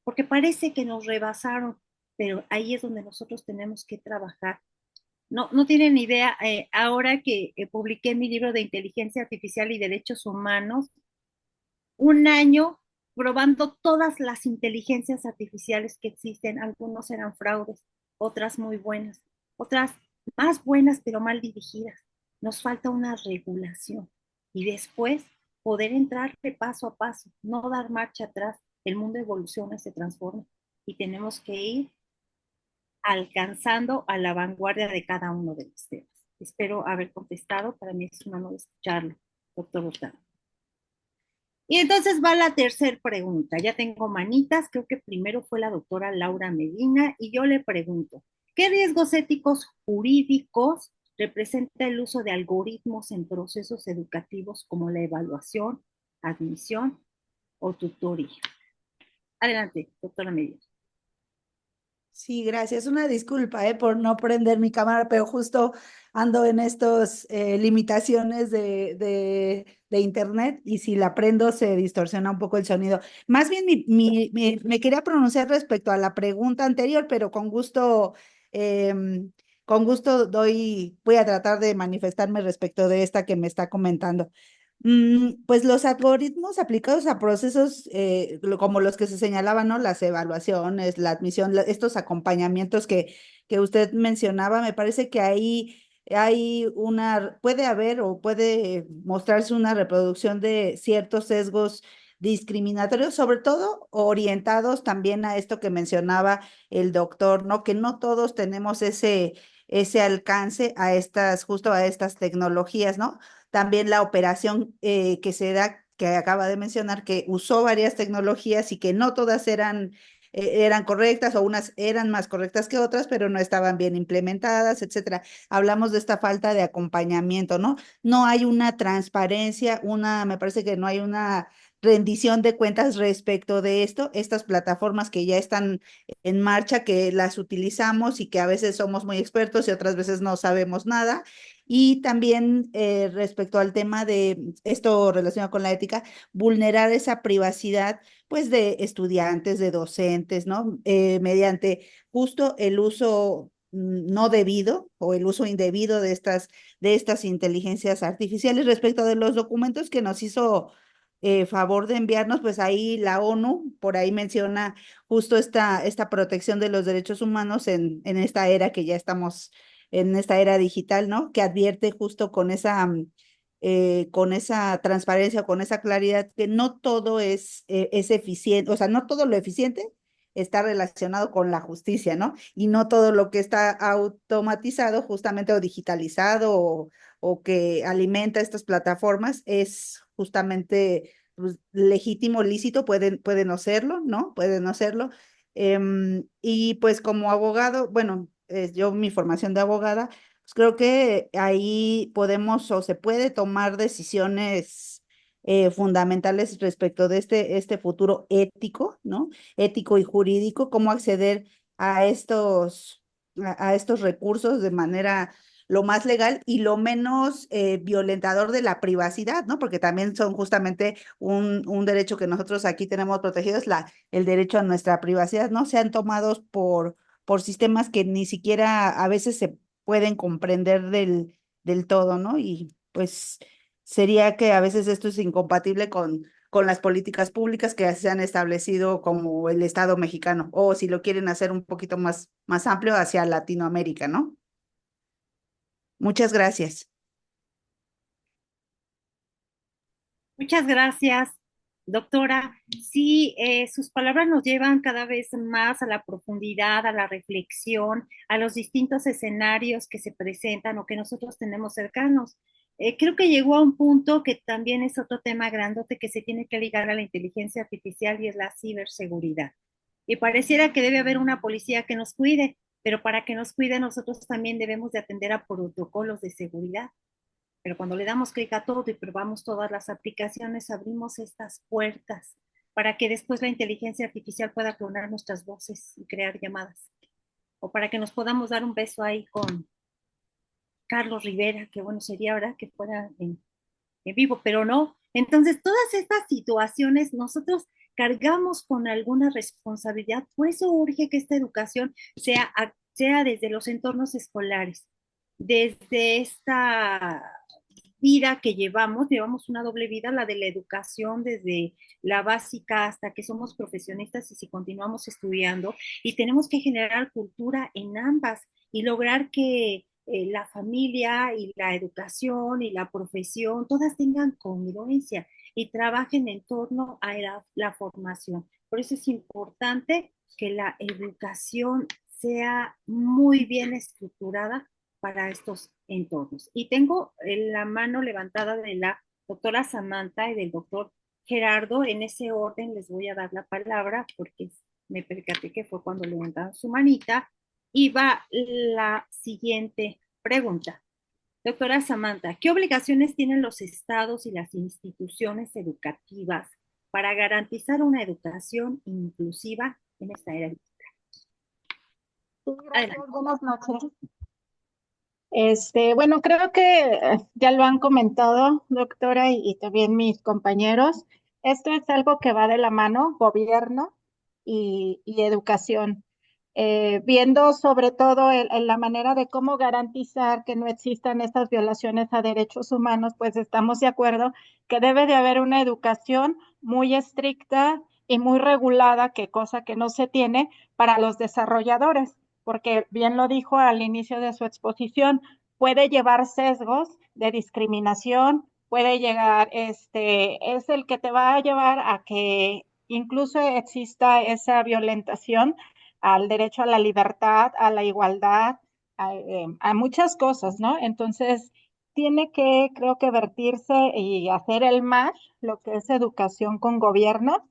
B: Porque parece que nos rebasaron, pero ahí es donde nosotros tenemos que trabajar. No, no tienen idea, ahora que publiqué mi libro de inteligencia artificial y derechos humanos, un año probando todas las inteligencias artificiales que existen. Algunos eran fraudes, otras muy buenas, otras más buenas pero mal dirigidas. Nos falta una regulación y después poder entrar de paso a paso, no dar marcha atrás. El mundo evoluciona, se transforma y tenemos que ir alcanzando a la vanguardia de cada uno de los temas. Espero haber contestado. Para mí es un honor escucharlo, doctor Hurtado. Y entonces va la tercera pregunta. Ya tengo manitas, creo que primero fue la doctora Laura Medina y yo le pregunto, ¿qué riesgos éticos jurídicos representa el uso de algoritmos en procesos educativos como la evaluación, admisión o tutoría? Adelante, doctora Medina.
F: Sí, gracias. Una disculpa, por no prender mi cámara, pero justo ando en estos limitaciones de internet y si la prendo se distorsiona un poco el sonido. Más bien me quería pronunciar respecto a la pregunta anterior, pero con gusto voy a tratar de manifestarme respecto de esta que me está comentando. Pues los algoritmos aplicados a procesos como los que se señalaban, ¿no? Las evaluaciones, la admisión, estos acompañamientos que usted mencionaba, me parece que ahí puede haber o puede mostrarse una reproducción de ciertos sesgos discriminatorios, sobre todo orientados también a esto que mencionaba el doctor, ¿no? Que no todos tenemos ese alcance justo a estas tecnologías, ¿no? También la operación que se da, que acaba de mencionar, que usó varias tecnologías y que no todas eran correctas o unas eran más correctas que otras, pero no estaban bien implementadas, etcétera. Hablamos de esta falta de acompañamiento, ¿no? No hay una transparencia, me parece que no hay una rendición de cuentas respecto de esto, estas plataformas que ya están en marcha, que las utilizamos y que a veces somos muy expertos y otras veces no sabemos nada. Y también respecto al tema de esto relacionado con la ética, vulnerar esa privacidad, pues de estudiantes, de docentes, ¿no? Mediante justo el uso no debido o el uso indebido de estas inteligencias artificiales respecto de los documentos que nos hizo favor de enviarnos, pues ahí la ONU, por ahí menciona justo esta protección de los derechos humanos en esta era que ya estamos en esta era digital, ¿no? Que advierte justo con esa transparencia, con esa claridad, que no todo es eficiente, o sea, no todo lo eficiente está relacionado con la justicia, ¿no? Y no todo lo que está automatizado justamente o digitalizado o que alimenta estas plataformas es justamente pues, legítimo, lícito, puede no serlo, ¿no? Puede no serlo. Y pues como abogado, bueno, yo mi formación de abogada, pues creo que ahí podemos o se puede tomar decisiones fundamentales respecto de este futuro ético, ¿no? Ético y jurídico, cómo acceder a estos recursos de manera lo más legal y lo menos violentador de la privacidad, ¿no? Porque también son justamente un derecho que nosotros aquí tenemos protegido, es el derecho a nuestra privacidad, ¿no? Sean tomados por sistemas que ni siquiera a veces se pueden comprender del todo, ¿no? Y pues sería que a veces esto es incompatible con las políticas públicas que se han establecido como el Estado mexicano, o si lo quieren hacer un poquito más amplio hacia Latinoamérica, ¿no? Muchas gracias.
B: Muchas gracias, doctora. Sí, sus palabras nos llevan cada vez más a la profundidad, a la reflexión, a los distintos escenarios que se presentan o que nosotros tenemos cercanos. Creo que llegó a un punto que también es otro tema grandote que se tiene que ligar a la inteligencia artificial y es la ciberseguridad. Y pareciera que debe haber una policía que nos cuide, pero para que nos cuide nosotros también debemos de atender a protocolos de seguridad. Pero cuando le damos clic a todo y probamos todas las aplicaciones, abrimos estas puertas para que después la inteligencia artificial pueda clonar nuestras voces y crear llamadas. O para que nos podamos dar un beso ahí con Carlos Rivera, que bueno sería ahora que fuera en vivo, pero no. Entonces, todas estas situaciones nosotros cargamos con alguna responsabilidad. Por eso urge que esta educación sea desde los entornos escolares, desde esta vida que llevamos una doble vida, la de la educación desde la básica hasta que somos profesionistas y si continuamos estudiando, y tenemos que generar cultura en ambas y lograr que la familia y la educación y la profesión, todas tengan congruencia y trabajen en torno a la formación. Por eso es importante que la educación sea muy bien estructurada para estos entornos. Y tengo la mano levantada de la doctora Samantha y del doctor Gerardo. En ese orden les voy a dar la palabra porque me percaté que fue cuando levantaron su manita. Y va la siguiente pregunta. Doctora Samantha, ¿qué obligaciones tienen los estados y las instituciones educativas para garantizar una educación inclusiva en esta era digital?
G: Sí, gracias,
B: Adelante.
G: buenas noches. Bueno, creo que ya lo han comentado, doctora, y también mis compañeros. Esto es algo que va de la mano, gobierno y educación. Viendo sobre todo la manera de cómo garantizar que no existan estas violaciones a derechos humanos, pues estamos de acuerdo que debe de haber una educación muy estricta y muy regulada, que cosa que no se tiene para los desarrolladores, porque bien lo dijo al inicio de su exposición, puede llevar sesgos de discriminación, puede llegar, es el que te va a llevar a que incluso exista esa violentación al derecho a la libertad, a la igualdad, a muchas cosas, ¿no? Entonces, tiene que, creo que, vertirse y hacer el match, lo que es educación con gobierno,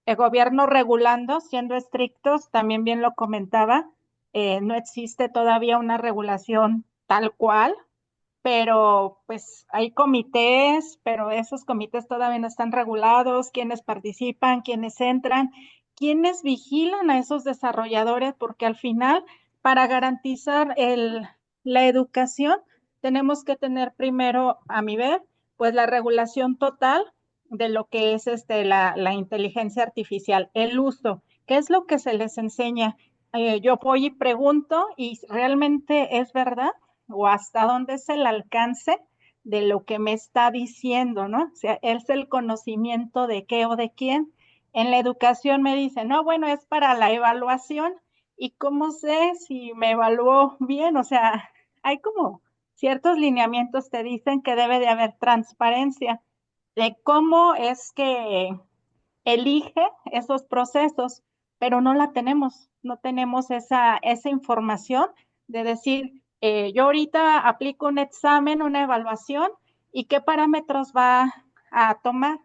G: el gobierno regulando, siendo estrictos, también bien lo comentaba, no existe todavía una regulación tal cual, pero pues hay comités, pero esos comités todavía no están regulados, quiénes participan, quiénes entran, quiénes vigilan a esos desarrolladores, porque al final, para garantizar la educación, tenemos que tener primero, a mi ver, pues la regulación total de lo que es la inteligencia artificial, el uso, qué es lo que se les enseña. Yo voy y pregunto y realmente es verdad o hasta dónde es el alcance de lo que me está diciendo, ¿no? O sea, es el conocimiento de qué o de quién. En la educación me dicen, no, bueno, es para la evaluación. ¿Y cómo sé si me evaluó bien? O sea, hay como ciertos lineamientos que dicen que debe de haber transparencia de cómo es que elige esos procesos, pero no la tenemos, no tenemos esa información de decir, yo ahorita aplico un examen, una evaluación, y qué parámetros va a tomar.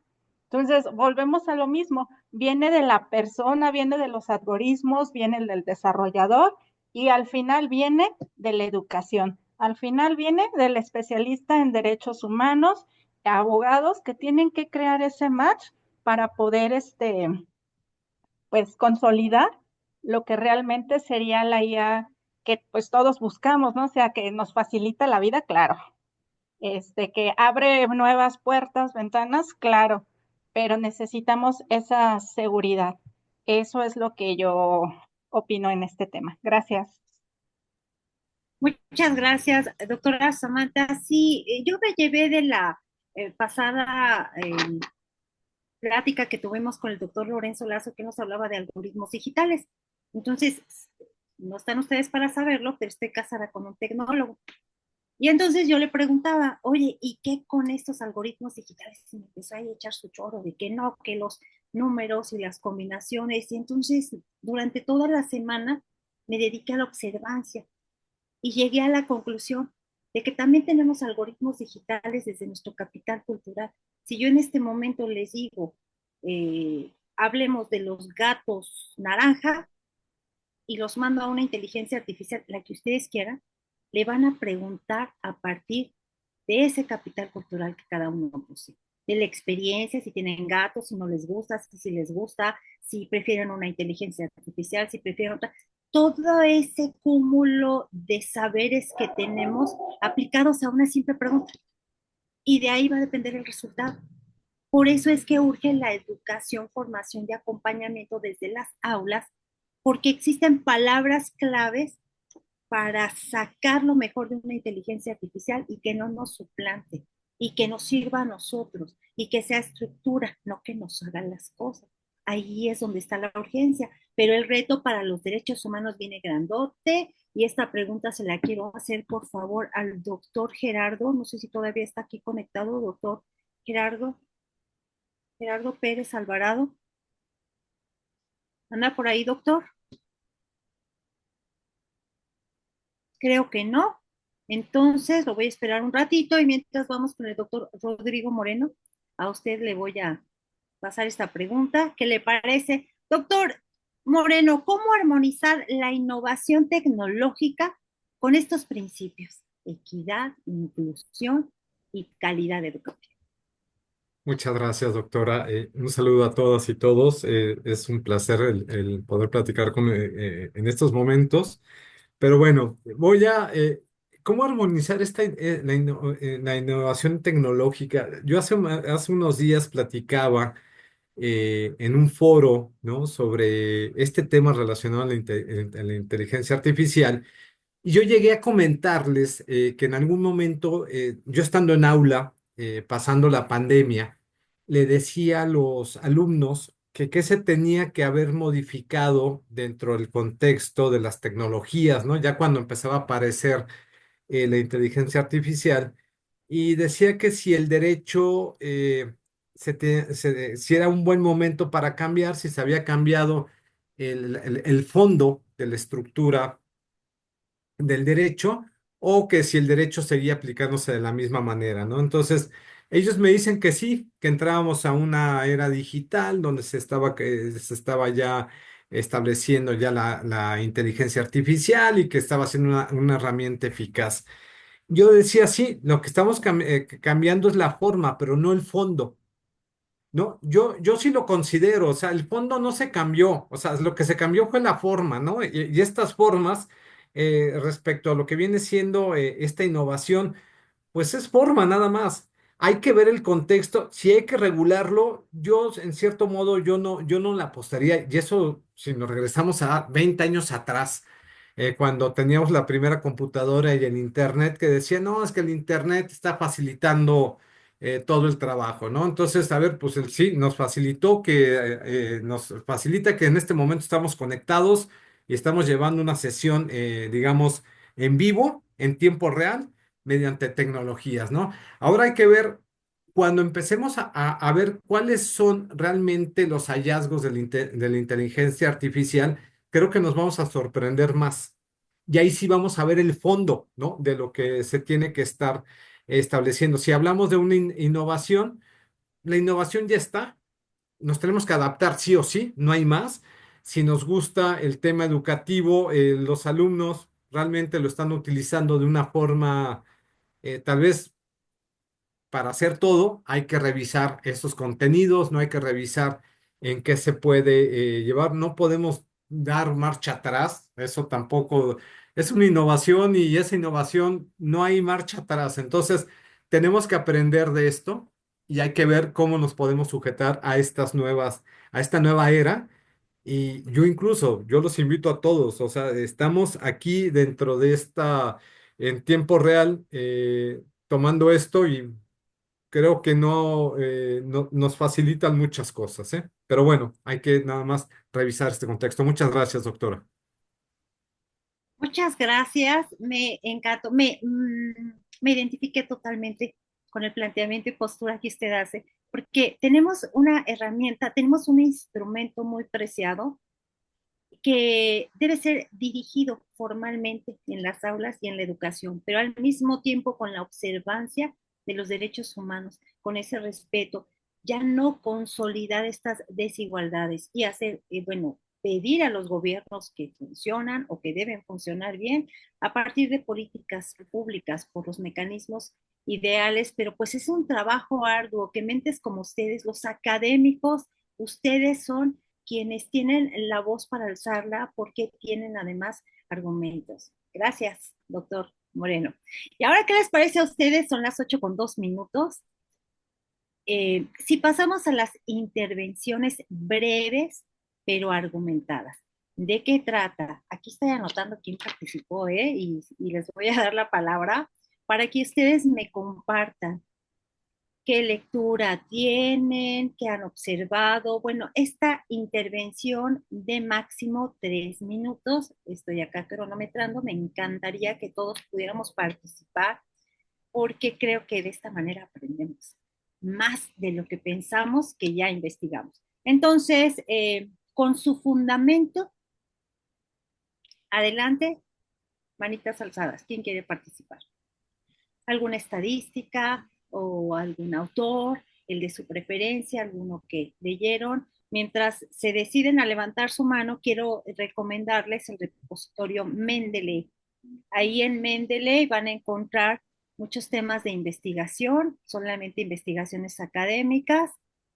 G: Entonces, volvemos a lo mismo, viene de la persona, viene de los algoritmos, viene del desarrollador y al final viene de la educación. Al final viene del especialista en derechos humanos, abogados que tienen que crear ese match para poder, pues, consolidar lo que realmente sería la IA que pues todos buscamos, ¿no? O sea, que nos facilita la vida, claro. Que abre nuevas puertas, ventanas, claro, pero necesitamos esa seguridad. Eso es lo que yo opino en este tema. Gracias.
B: Muchas gracias, doctora Samantha. Sí, yo me llevé de la pasada plática que tuvimos con el doctor Lorenzo Lazo, que nos hablaba de algoritmos digitales. Entonces, no están ustedes para saberlo, pero estoy casada con un tecnólogo. Y entonces yo le preguntaba, oye, ¿y qué con estos algoritmos digitales? Y me empezó a echar su choro de que no, que los números y las combinaciones. Y entonces, durante toda la semana, me dediqué a la observancia y llegué a la conclusión de que también tenemos algoritmos digitales desde nuestro capital cultural. Si yo en este momento les digo, hablemos de los gatos naranja y los mando a una inteligencia artificial, la que ustedes quieran, le van a preguntar a partir de ese capital cultural que cada uno posee, de la experiencia, si tienen gatos, si no les gusta, si les gusta, si prefieren una inteligencia artificial, si prefieren otra, todo ese cúmulo de saberes que tenemos aplicados a una simple pregunta. Y de ahí va a depender el resultado. Por eso es que urge la educación, formación y acompañamiento desde las aulas, porque existen palabras claves para sacar lo mejor de una inteligencia artificial y que no nos suplante y que nos sirva a nosotros y que sea estructura, no que nos hagan las cosas. Ahí es donde está la urgencia, pero el reto para los derechos humanos viene grandote y esta pregunta se la quiero hacer por favor al doctor Gerardo, no sé si todavía está aquí conectado, doctor Gerardo, Gerardo Pérez Alvarado. ¿Anda por ahí, doctor? Creo que no. Entonces lo voy a esperar un ratito y mientras vamos con el doctor Rodrigo Moreno, a usted le voy a pasar esta pregunta. ¿Qué le parece? Doctor Moreno, ¿cómo armonizar la innovación tecnológica con estos principios? Equidad, inclusión y calidad educativa.
H: Muchas gracias, doctora. Un saludo a todas y todos. Es un placer el poder platicar en estos momentos. Pero bueno, ¿cómo armonizar la innovación tecnológica? Yo hace unos días platicaba en un foro, ¿no? Sobre este tema relacionado a a la inteligencia artificial. Y yo llegué a comentarles que en algún momento, yo estando en aula, pasando la pandemia, le decía a los alumnos que qué se tenía que haber modificado dentro del contexto de las tecnologías, ¿no? Ya cuando empezaba a aparecer la inteligencia artificial, y decía que si el derecho, si era un buen momento para cambiar, si se había cambiado el fondo de la estructura del derecho o que si el derecho seguía aplicándose de la misma manera, ¿no? Entonces, ellos me dicen que sí, que entrábamos a una era digital donde que se estaba ya estableciendo ya la inteligencia artificial y que estaba siendo una herramienta eficaz. Yo decía, sí, lo que estamos cambiando es la forma, pero no el fondo. No, yo sí lo considero, o sea, el fondo no se cambió, o sea, lo que se cambió fue la forma, ¿no? Y estas formas, respecto a lo que viene siendo esta innovación, pues es forma nada más. Hay que ver el contexto, si hay que regularlo, yo en cierto modo yo no la apostaría, y eso si nos regresamos a 20 años atrás, cuando teníamos la primera computadora y el internet, que decía, no, es que el internet está facilitando todo el trabajo, ¿no? Entonces, a ver, pues sí, nos facilita que en este momento estamos conectados y estamos llevando una sesión, digamos, en vivo, en tiempo real mediante tecnologías, ¿no? Ahora hay que ver, cuando empecemos a ver cuáles son realmente los hallazgos de la inteligencia artificial, creo que nos vamos a sorprender más. Y ahí sí vamos a ver el fondo, ¿no? De lo que se tiene que estar estableciendo. Si hablamos de una innovación, la innovación ya está, nos tenemos que adaptar sí o sí, no hay más. Si nos gusta el tema educativo, los alumnos realmente lo están utilizando de una forma tal vez para hacer todo hay que revisar esos contenidos, no hay que revisar en qué se puede llevar. No podemos dar marcha atrás, eso tampoco es una innovación y esa innovación no hay marcha atrás. Entonces, tenemos que aprender de esto y hay que ver cómo nos podemos sujetar a a esta nueva era. Y yo incluso, yo los invito a todos, o sea, estamos aquí dentro de en tiempo real, tomando esto y creo que no nos facilitan muchas cosas, ¿eh? Pero bueno, hay que nada más revisar este contexto. Muchas gracias, doctora.
B: Muchas gracias, me encantó, me identifiqué totalmente con el planteamiento y postura que usted hace, porque tenemos una herramienta, tenemos un instrumento muy preciado que debe ser dirigido formalmente en las aulas y en la educación, pero al mismo tiempo con la observancia de los derechos humanos, con ese respeto, ya no consolidar estas desigualdades y hacer, bueno, pedir a los gobiernos que funcionan o que deben funcionar bien a partir de políticas públicas por los mecanismos ideales, pero pues es un trabajo arduo que mentes como ustedes, los académicos, ustedes son quienes tienen la voz para alzarla porque tienen además argumentos. Gracias, doctor Moreno. Y ahora, ¿qué les parece a ustedes? Son las 8:02. Si pasamos a las intervenciones breves, pero argumentadas. ¿De qué trata? Aquí estoy anotando quién participó, y les voy a dar la palabra para que ustedes me compartan qué lectura tienen, qué han observado. Bueno, esta intervención de máximo 3 minutos, estoy acá cronometrando, me encantaría que todos pudiéramos participar porque creo que de esta manera aprendemos más de lo que pensamos que ya investigamos. Entonces, con su fundamento, adelante, manitas alzadas. ¿Quién quiere participar? ¿Alguna estadística o algún autor, el de su preferencia, alguno que leyeron? Mientras se deciden a levantar su mano, quiero recomendarles el repositorio Mendeley. Ahí en Mendeley van a encontrar muchos temas de investigación, solamente investigaciones académicas.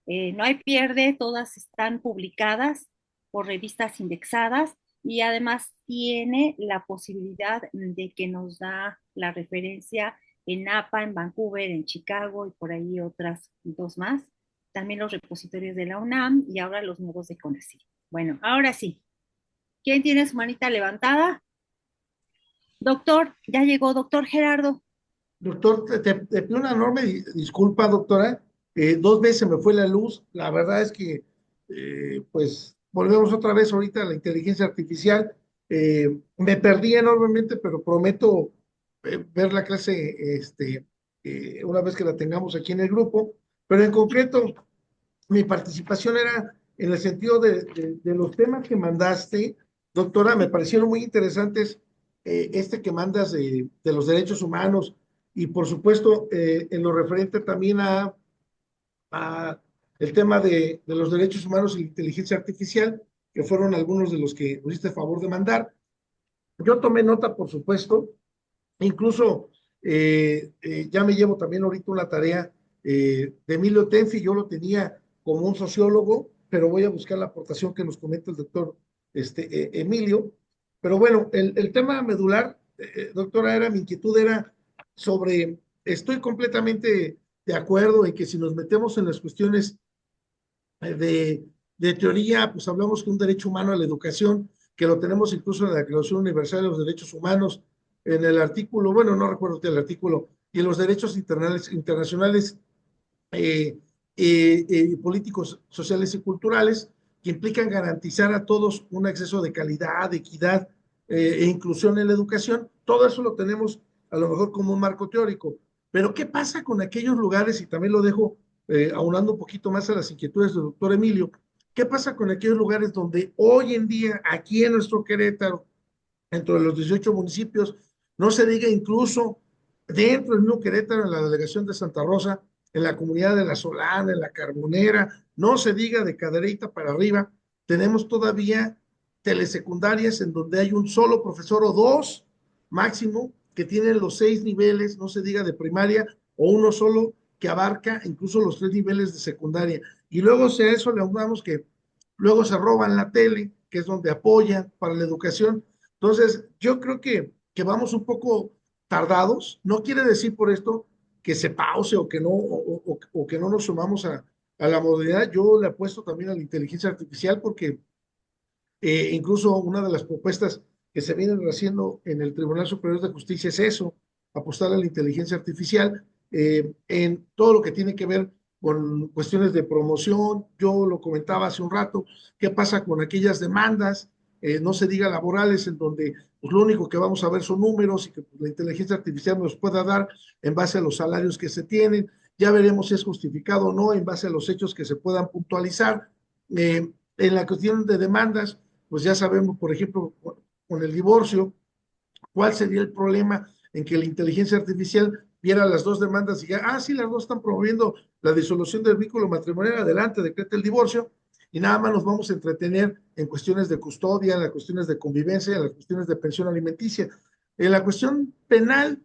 B: No hay pierde, todas están publicadas por revistas indexadas y además tiene la posibilidad de que nos da la referencia en Napa, en Vancouver, en Chicago y por ahí otras dos más. También los repositorios de la UNAM y ahora los nuevos de CONACYT. Bueno, ahora sí. ¿Quién tiene su manita levantada? Doctor, ya llegó, doctor Gerardo.
I: Doctor, te pido una enorme disculpa, doctora. 2 veces se me fue la luz. La verdad es que, pues, volvemos otra vez ahorita a la inteligencia artificial. Me perdí enormemente, pero prometo ver la clase una vez que la tengamos aquí en el grupo. Pero en concreto, mi participación era en el sentido de los temas que mandaste, doctora, me parecieron muy interesantes. Que mandas de los derechos humanos y por supuesto en lo referente también a el tema de los derechos humanos y la inteligencia artificial, que fueron algunos de los que nos hiciste favor de mandar. Yo tomé nota, por supuesto, incluso ya me llevo también ahorita una tarea de Emilio Tenfi. Yo lo tenía como un sociólogo, pero voy a buscar la aportación que nos comenta el doctor Emilio. Pero bueno, el tema medular, doctora, mi inquietud era sobre, estoy completamente de acuerdo en que si nos metemos en las cuestiones de teoría, pues hablamos que un derecho humano a la educación, que lo tenemos incluso en la Declaración Universal de los Derechos Humanos, en el artículo, bueno, no recuerdo el artículo, y en los derechos internacionales políticos, sociales y culturales, que implican garantizar a todos un acceso de calidad, de equidad e inclusión en la educación. Todo eso lo tenemos a lo mejor como un marco teórico. Pero ¿qué pasa con aquellos lugares? Y también lo dejo aunando un poquito más a las inquietudes del doctor Emilio. ¿Qué pasa con aquellos lugares donde hoy en día, aquí en nuestro Querétaro, dentro de los 18 municipios, no se diga incluso dentro del mismo Querétaro, en la delegación de Santa Rosa, en la comunidad de La Solana, en la Carbonera, no se diga de Cadereyta para arriba, tenemos todavía telesecundarias en donde hay un solo profesor o dos máximo que tienen los 6 niveles, no se diga de primaria, o uno solo que abarca incluso los 3 niveles de secundaria. Y luego si a eso le aunamos que luego se roban la tele, que es donde apoyan para la educación. Entonces, yo creo que vamos un poco tardados. No quiere decir por esto que se pause o que no, o que no nos sumamos a la modernidad. Yo le apuesto también a la inteligencia artificial porque incluso una de las propuestas que se vienen haciendo en el Tribunal Superior de Justicia es eso, apostar a la inteligencia artificial en todo lo que tiene que ver con cuestiones de promoción. Yo lo comentaba hace un rato, qué pasa con aquellas demandas, no se diga laborales, en donde pues, lo único que vamos a ver son números y que pues, la inteligencia artificial nos pueda dar en base a los salarios que se tienen. Ya veremos si es justificado o no en base a los hechos que se puedan puntualizar. En la cuestión de demandas, pues ya sabemos, por ejemplo, con el divorcio, cuál sería el problema en que la inteligencia artificial viera las dos demandas y diga, ah, sí, las dos están promoviendo la disolución del vínculo matrimonial, adelante, decreta el divorcio, y nada más nos vamos a entretener en cuestiones de custodia, en las cuestiones de convivencia, en las cuestiones de pensión alimenticia. En la cuestión penal,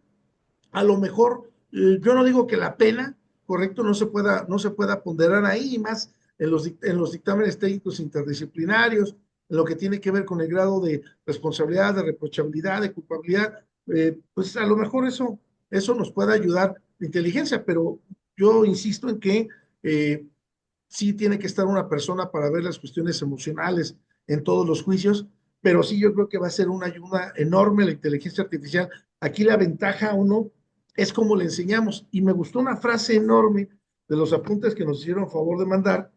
I: a lo mejor, yo no digo que la pena, correcto, no se pueda ponderar ahí, y más en los dictámenes técnicos interdisciplinarios, en lo que tiene que ver con el grado de responsabilidad, de reprochabilidad, de culpabilidad, pues a lo mejor eso nos puede ayudar la inteligencia, pero yo insisto en que sí tiene que estar una persona para ver las cuestiones emocionales en todos los juicios, pero sí yo creo que va a ser una ayuda enorme la inteligencia artificial. Aquí la ventaja uno es cómo le enseñamos. Y me gustó una frase enorme de los apuntes que nos hicieron favor de mandar,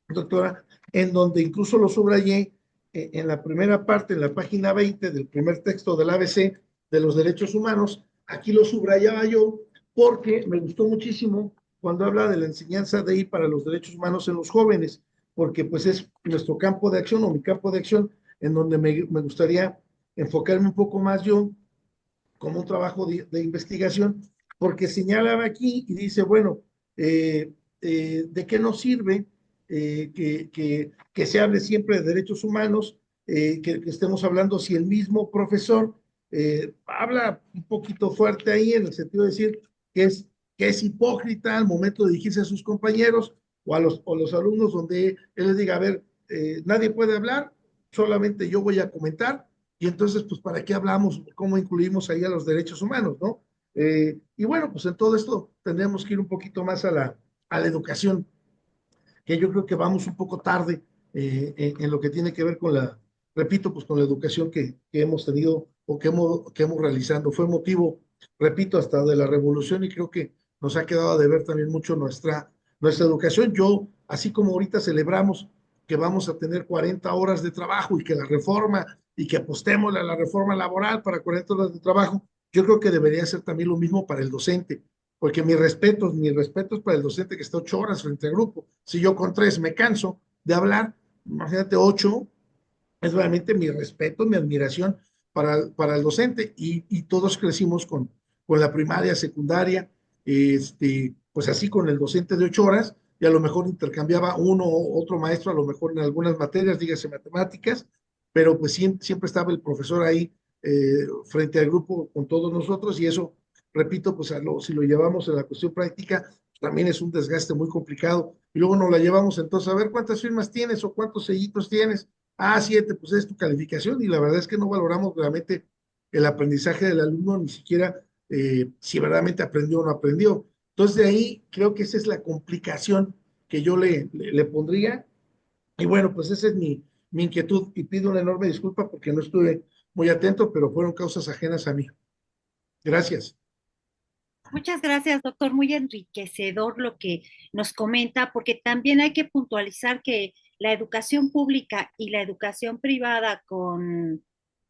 I: doctora, en donde incluso lo subrayé en la primera parte, en la página 20 del primer texto del ABC de los derechos humanos. Aquí lo subrayaba yo porque me gustó muchísimo cuando habla de la enseñanza de I para los derechos humanos en los jóvenes, porque pues es nuestro campo de acción o mi campo de acción en donde me gustaría enfocarme un poco más yo como un trabajo de investigación, porque señalaba aquí y dice, bueno, ¿de qué nos sirve que se hable siempre de derechos humanos, que estemos hablando si el mismo profesor habla un poquito fuerte ahí en el sentido de decir que es hipócrita al momento de dirigirse a sus compañeros o a los alumnos, donde él les diga, a ver, nadie puede hablar, solamente yo voy a comentar, y entonces, pues, ¿para qué hablamos? ¿Cómo incluimos ahí a los derechos humanos, no? Y bueno, pues en todo esto tendremos que ir un poquito más a la educación, que yo creo que vamos un poco tarde en lo que tiene que ver con la, repito, pues con la educación que hemos tenido o que hemos realizado. Fue motivo, repito, hasta de la revolución y creo que nos ha quedado de ver también mucho nuestra educación. Yo, así como ahorita celebramos que vamos a tener 40 horas de trabajo y que la reforma y que apostemos a la reforma laboral para 40 horas de trabajo, yo creo que debería ser también lo mismo para el docente, porque mis respetos para el docente que está 8 horas frente al grupo. Si yo con 3 me canso de hablar, imagínate 8, es realmente mi respeto, mi admiración para el docente y todos crecimos con la primaria, secundaria, pues así con el docente de 8 horas y a lo mejor intercambiaba uno o otro maestro, a lo mejor en algunas materias, dígase matemáticas, pero pues siempre estaba el profesor ahí frente al grupo con todos nosotros y eso, repito, pues si lo llevamos en la cuestión práctica, también es un desgaste muy complicado y luego nos la llevamos entonces a ver cuántas firmas tienes o cuántos sellitos tienes. Ah, 7, pues es tu calificación y la verdad es que no valoramos realmente el aprendizaje del alumno, ni siquiera si verdaderamente aprendió o no aprendió. Entonces de ahí creo que esa es la complicación que yo le pondría. Y bueno, pues esa es mi inquietud y pido una enorme disculpa porque no estuve muy atento, pero fueron causas ajenas a mí. Gracias.
B: Muchas gracias, doctor. Muy enriquecedor lo que nos comenta, porque también hay que puntualizar que la educación pública y la educación privada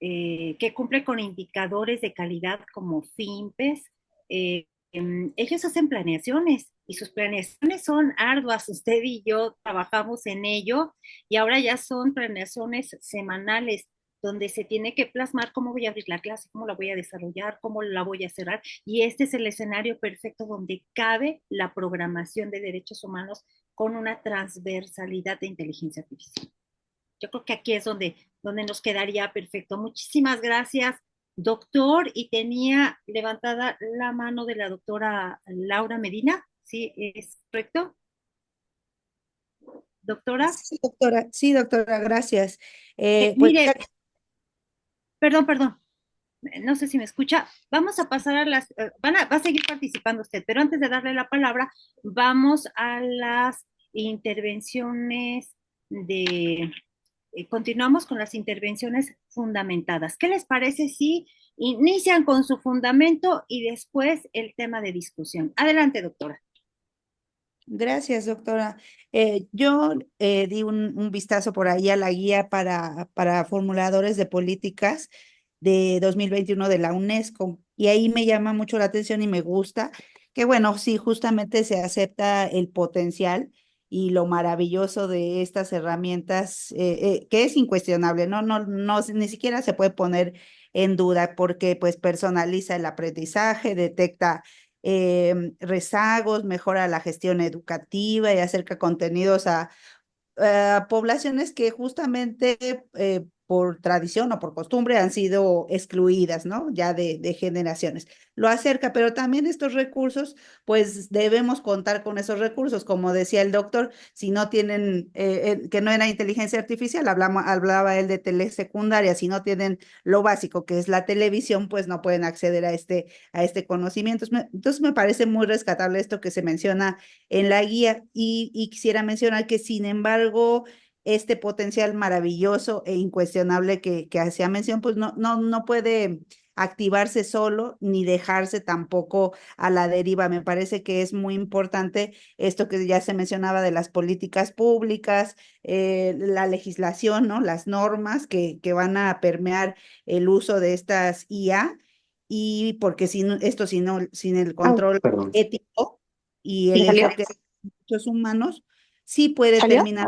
B: que cumple con indicadores de calidad como FIMPES, ellos hacen planeaciones y sus planeaciones son arduas. Usted y yo trabajamos en ello y ahora ya son planeaciones semanales donde se tiene que plasmar cómo voy a abrir la clase, cómo la voy a desarrollar, cómo la voy a cerrar. Y este es el escenario perfecto donde cabe la programación de derechos humanos con una transversalidad de inteligencia artificial. Yo creo que aquí es donde nos quedaría perfecto. Muchísimas gracias, doctor. Y tenía levantada la mano de la doctora Laura Medina, ¿sí es correcto? Doctora,
F: Sí, doctora, gracias. Pues
B: mire, perdón, no sé si me escucha. Vamos a pasar a va a seguir participando usted, pero antes de darle la palabra, vamos a las intervenciones continuamos con las intervenciones fundamentadas. ¿Qué les parece si inician con su fundamento y después el tema de discusión? Adelante, doctora.
F: gracias, doctora. Yo di un vistazo por ahí a la guía para formuladores de políticas de 2021 de la UNESCO y ahí me llama mucho la atención y me gusta que, bueno, sí, justamente se acepta el potencial y lo maravilloso de estas herramientas, que es incuestionable, no, ni siquiera se puede poner en duda porque pues personaliza el aprendizaje, detecta rezagos, mejora la gestión educativa y acerca contenidos a poblaciones que justamente por tradición o por costumbre han sido excluidas, ¿no? Ya de generaciones. Lo acerca, pero también estos recursos, pues debemos contar con esos recursos. Como decía el doctor, si no tienen, que no era inteligencia artificial, hablaba él de telesecundaria, si no tienen lo básico, que es la televisión, pues no pueden acceder a este conocimiento. Entonces me parece muy rescatable esto que se menciona en la guía y quisiera mencionar que sin embargo este potencial maravilloso e incuestionable que hacía mención pues no puede activarse solo ni dejarse tampoco a la deriva. Me parece que es muy importante esto que ya se mencionaba de las políticas públicas, la legislación, ¿no? Las normas que van a permear el uso de estas IA y porque sin el control ético y el
J: ¿Salió?
F: enfoque de derechos humanos, sí puede
J: ¿Salió?
F: terminar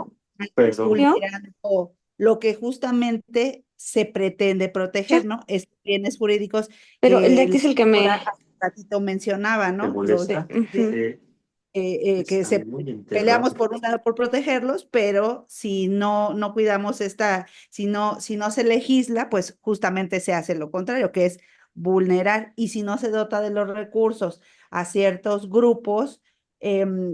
J: Perdón.
F: vulnerando lo que justamente se pretende proteger,
J: Ya,
F: ¿no? Estos bienes jurídicos
J: pero el de
F: que
J: aquí
F: la
J: es el que me
F: doctora hace un ratito mencionaba,
J: me
F: ¿no? Los
J: molesta.
F: que
J: Está
F: se
J: muy enterrado.
F: peleamos por un lado por protegerlos, pero si no cuidamos si no se legisla, pues justamente se hace lo contrario, que es vulnerar, y si no se dota de los recursos a ciertos grupos,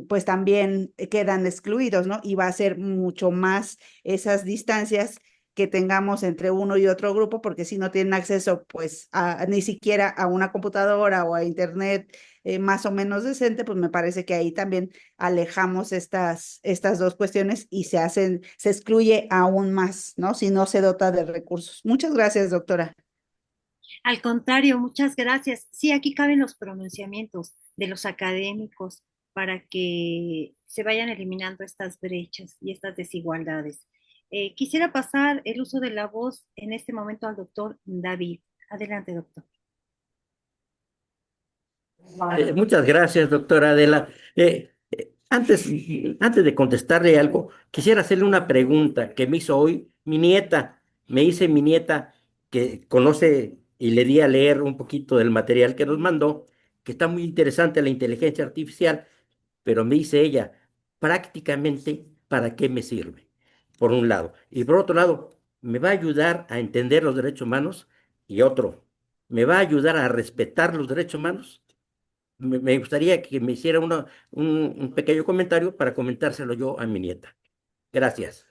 F: pues también quedan excluidos, ¿no? Y va a ser mucho más esas distancias que tengamos entre uno y otro grupo, porque si no tienen acceso, pues, ni siquiera a una computadora o a internet más o menos decente, pues me parece que ahí también alejamos estas dos cuestiones y se excluye aún más, ¿no? Si no se dota de recursos. Muchas gracias, doctora.
B: Al contrario, muchas gracias. Sí, aquí caben los pronunciamientos de los académicos para que se vayan eliminando estas brechas y estas desigualdades. Quisiera pasar el uso de la voz en este momento al doctor David. Adelante, doctor.
K: Muchas gracias, doctora Adela. Antes de contestarle algo, quisiera hacerle una pregunta que me hizo hoy mi nieta. Me dice mi nieta que conoce y le di a leer un poquito del material que nos mandó, que está muy interesante la inteligencia artificial, pero me dice ella, prácticamente, ¿para qué me sirve? Por un lado. Y por otro lado, ¿me va a ayudar a entender los derechos humanos? Y otro, ¿me va a ayudar a respetar los derechos humanos? Me gustaría que me hiciera un pequeño comentario para comentárselo yo a mi nieta. Gracias.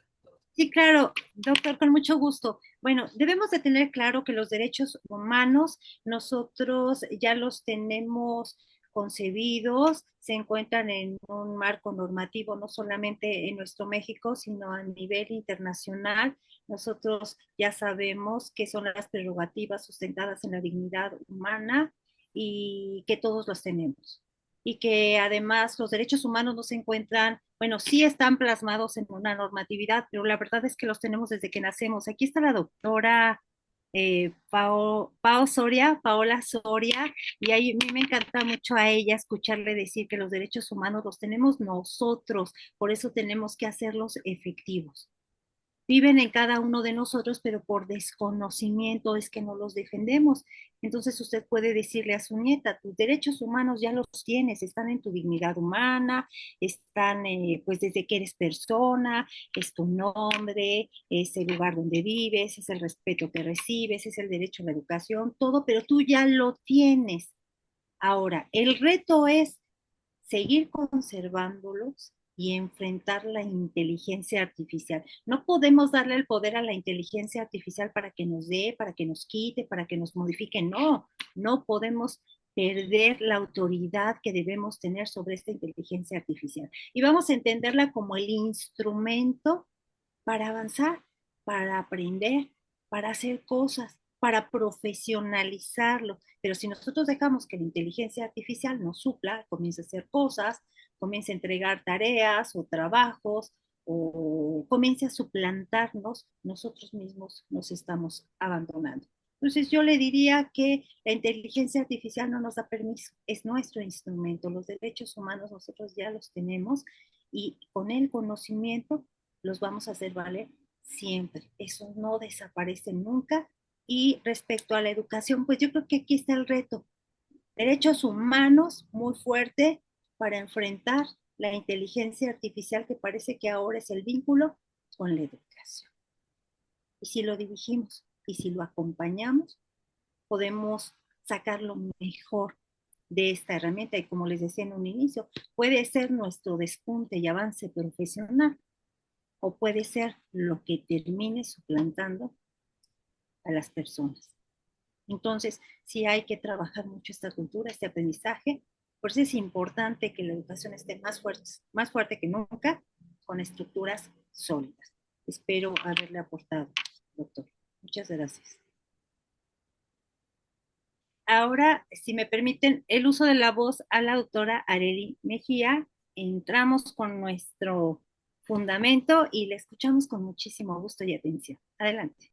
B: Sí, claro, doctor, con mucho gusto. Bueno, debemos de tener claro que los derechos humanos nosotros ya los tenemos concebidos, se encuentran en un marco normativo no solamente en nuestro México, sino a nivel internacional. Nosotros ya sabemos qué son las prerrogativas sustentadas en la dignidad humana y que todos los tenemos. Y que además los derechos humanos no se encuentran, bueno, sí están plasmados en una normatividad, pero la verdad es que los tenemos desde que nacemos. Aquí está la doctora Paola Soria, y a mí me encanta mucho a ella escucharle decir que los derechos humanos los tenemos nosotros, por eso tenemos que hacerlos efectivos. Viven en cada uno de nosotros, pero por desconocimiento es que no los defendemos. Entonces usted puede decirle a su nieta, tus derechos humanos ya los tienes, están en tu dignidad humana, están pues desde que eres persona, es tu nombre, es el lugar donde vives, es el respeto que recibes, es el derecho a la educación, todo, pero tú ya lo tienes. Ahora, el reto es seguir conservándolos y enfrentar la inteligencia artificial. No podemos darle el poder a la inteligencia artificial para que nos dé, para que nos quite, para que nos modifique. No, no podemos perder la autoridad que debemos tener sobre esta inteligencia artificial. Y vamos a entenderla como el instrumento para avanzar, para aprender, para hacer cosas, para profesionalizarlo. Pero si nosotros dejamos que la inteligencia artificial nos supla, comience a hacer cosas, comience a entregar tareas o trabajos, o comience a suplantarnos, nosotros mismos nos estamos abandonando. Entonces yo le diría que la inteligencia artificial no nos da permiso, es nuestro instrumento. Los derechos humanos nosotros ya los tenemos y con el conocimiento los vamos a hacer valer siempre. Eso no desaparece nunca. Y respecto a la educación, pues yo creo que aquí está el reto. Derechos humanos muy fuerte para enfrentar la inteligencia artificial que parece que ahora es el vínculo con la educación. Y si lo dirigimos y si lo acompañamos, podemos sacar lo mejor de esta herramienta. Y como les decía en un inicio, puede ser nuestro despunte y avance profesional, o puede ser lo que termine suplantando a las personas. Entonces, sí hay que trabajar mucho esta cultura, este aprendizaje. Por eso es importante que la educación esté más fuerte que nunca, con estructuras sólidas. Espero haberle aportado, doctor. Muchas gracias. Ahora, si me permiten, el uso de la voz a la doctora Arely Mejía. Entramos con nuestro fundamento y le escuchamos con muchísimo gusto y atención. Adelante.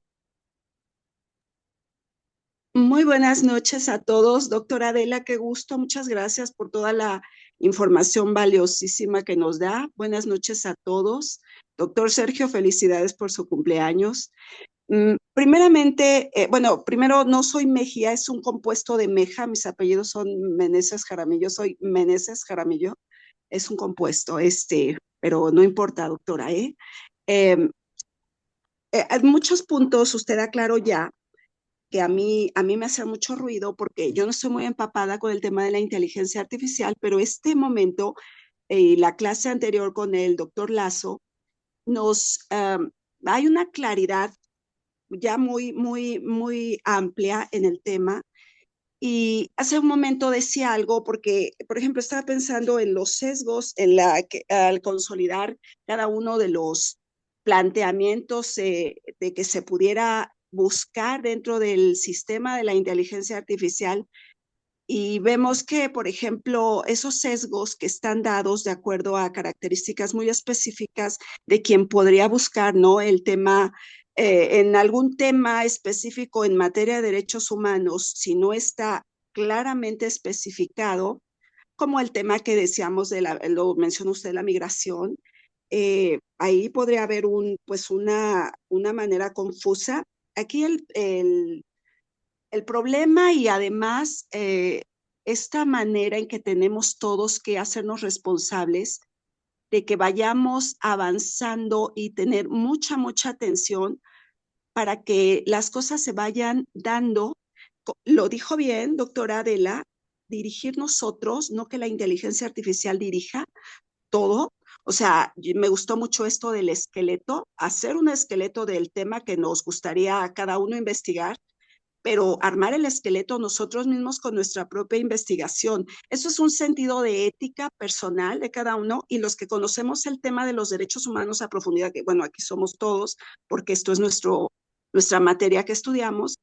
J: Muy buenas noches a todos. Doctora Adela, qué gusto. Muchas gracias por toda la información valiosísima que nos da. Buenas noches a todos. Doctor Sergio, felicidades por su cumpleaños. Primeramente, primero no soy Mejía, es un compuesto de Meja. Mis apellidos son Meneses Jaramillo, soy Meneses Jaramillo. Es un compuesto, pero no importa, doctora, hay muchos puntos, usted aclaró ya, que a mí me hace mucho ruido porque yo no estoy muy empapada con el tema de la inteligencia artificial, pero este momento y la clase anterior con el doctor Lazo, hay una claridad ya muy amplia en el tema. Y hace un momento decía algo porque, por ejemplo, estaba pensando en los sesgos, al consolidar cada uno de los planteamientos de que se pudiera buscar dentro del sistema de la inteligencia artificial. Y vemos que, por ejemplo, esos sesgos que están dados de acuerdo a características muy específicas de quien podría buscar, ¿no? El tema, en algún tema específico en materia de derechos humanos, si no está claramente especificado, como el tema que decíamos, lo mencionó usted, la migración, ahí podría haber una manera confusa. Aquí el problema y además esta manera en que tenemos todos que hacernos responsables de que vayamos avanzando y tener mucha atención para que las cosas se vayan dando. Lo dijo bien, doctora Adela, dirigir nosotros, no que la inteligencia artificial dirija todo. O sea, me gustó mucho esto del esqueleto, hacer un esqueleto del tema que nos gustaría a cada uno investigar, pero armar el esqueleto nosotros mismos con nuestra propia investigación. Eso es un sentido de ética personal de cada uno, y los que conocemos el tema de los derechos humanos a profundidad, que bueno, aquí somos todos, porque esto es nuestra materia que estudiamos,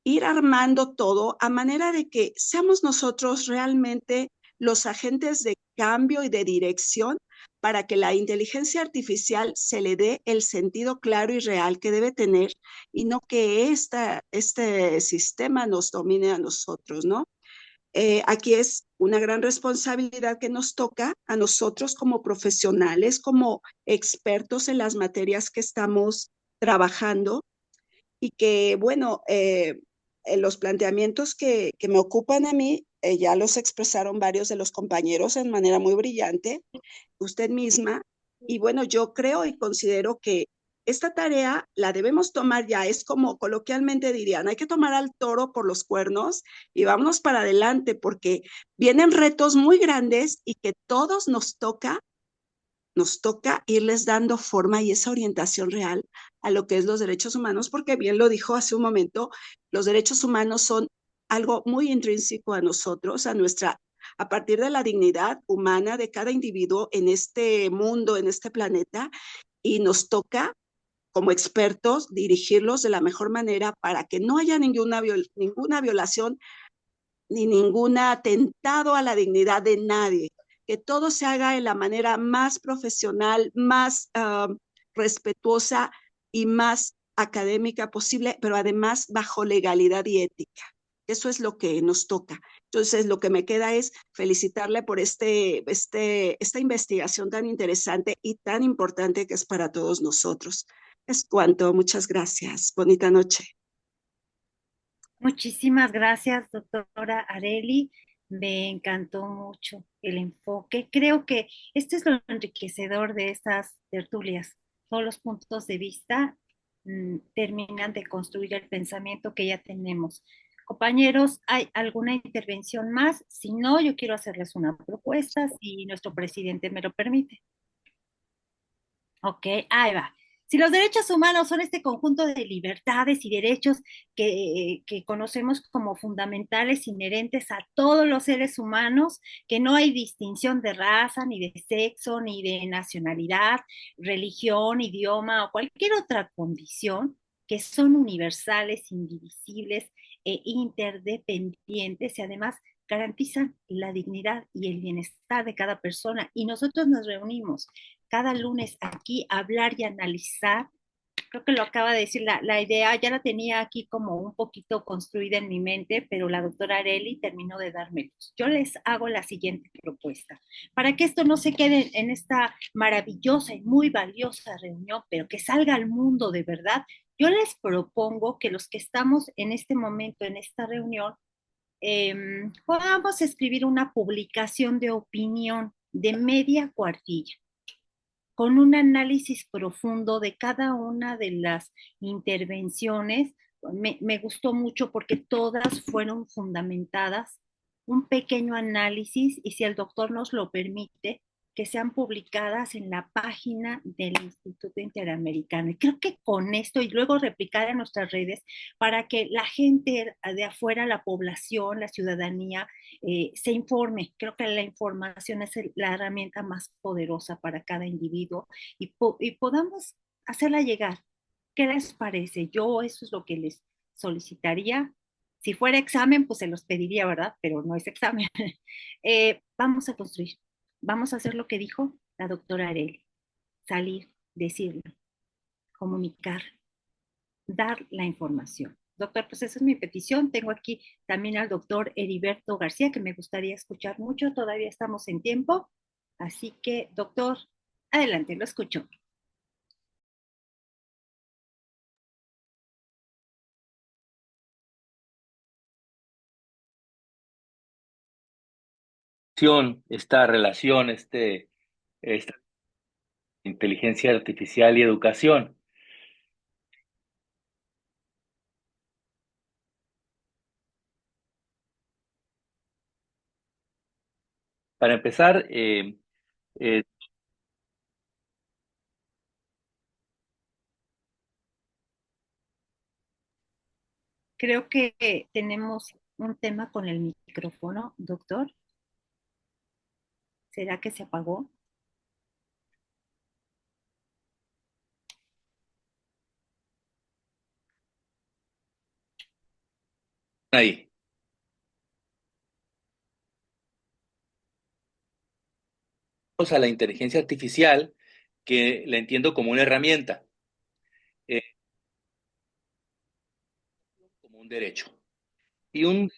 J: ir armando todo a manera de que seamos nosotros realmente los agentes de cambio y de dirección para que la inteligencia artificial se le dé el sentido claro y real que debe tener, y no que este sistema nos domine a nosotros, ¿no? Aquí es una gran responsabilidad que nos toca a nosotros como profesionales, como expertos en las materias que estamos trabajando, y que, bueno, los planteamientos que me ocupan a mí, ya los expresaron varios de los compañeros en manera muy brillante, usted misma, y bueno, yo creo y considero que esta tarea la debemos tomar ya, es como coloquialmente dirían, hay que tomar al toro por los cuernos y vámonos para adelante, porque vienen retos muy grandes y que todos nos toca nos toca irles dando forma y esa orientación real a lo que es los derechos humanos, porque bien lo dijo hace un momento, los derechos humanos son algo muy intrínseco a nosotros, a partir de la dignidad humana de cada individuo en este mundo, en este planeta, y nos toca como expertos dirigirlos de la mejor manera para que no haya ninguna violación ni ningún atentado a la dignidad de nadie, que todo se haga de la manera más profesional, más respetuosa y más académica posible, pero además bajo legalidad y ética. Eso es lo que nos toca. Entonces, lo que me queda es felicitarle por esta investigación tan interesante y tan importante que es para todos nosotros. Es cuanto. Muchas gracias. Bonita noche.
B: Muchísimas gracias, doctora Areli. Me encantó mucho el enfoque. Creo que esto es lo enriquecedor de estas tertulias. Todos los puntos de vista terminan de construir el pensamiento que ya tenemos. Compañeros, ¿hay alguna intervención más? Si no, yo quiero hacerles una propuesta, si nuestro presidente me lo permite. Ok, ahí va. Si los derechos humanos son este conjunto de libertades y derechos que conocemos como fundamentales, inherentes a todos los seres humanos, que no hay distinción de raza, ni de sexo, ni de nacionalidad, religión, idioma o cualquier otra condición, que son universales, indivisibles e interdependientes y además garantizan la dignidad y el bienestar de cada persona. Y nosotros nos reunimos cada lunes aquí a hablar y analizar. Creo que lo acaba de decir, la idea ya la tenía aquí como un poquito construida en mi mente, pero la doctora Areli terminó de darme luz. Yo les hago la siguiente propuesta, para que esto no se quede en esta maravillosa y muy valiosa reunión, pero que salga al mundo de verdad. Yo les propongo que los que estamos en este momento, en esta reunión, podamos escribir una publicación de opinión de media cuartilla con un análisis profundo de cada una de las intervenciones. Me gustó mucho porque todas fueron fundamentadas, un pequeño análisis y si el doctor nos lo permite, que sean publicadas en la página del Instituto Interamericano. Y creo que con esto, y luego replicar en nuestras redes, para que la gente de afuera, la población, la ciudadanía, se informe. Creo que la información es la herramienta más poderosa para cada individuo y podamos hacerla llegar. ¿Qué les parece? Yo eso es lo que les solicitaría. Si fuera examen, pues se los pediría, ¿verdad? Pero no es examen. Vamos a construir. Vamos a hacer lo que dijo la doctora Areli. Salir, decirlo, comunicar, dar la información. Doctor, pues esa es mi petición. Tengo aquí también al doctor Heriberto García, que me gustaría escuchar mucho. Todavía estamos en tiempo. Así que, doctor, adelante, lo escucho.
L: Esta relación, esta inteligencia artificial y educación. Para empezar,
B: creo que tenemos un tema con el micrófono, doctor. ¿Será que se apagó?
L: ahí. Vamos a la inteligencia artificial, que la entiendo como una herramienta, como un derecho. Y un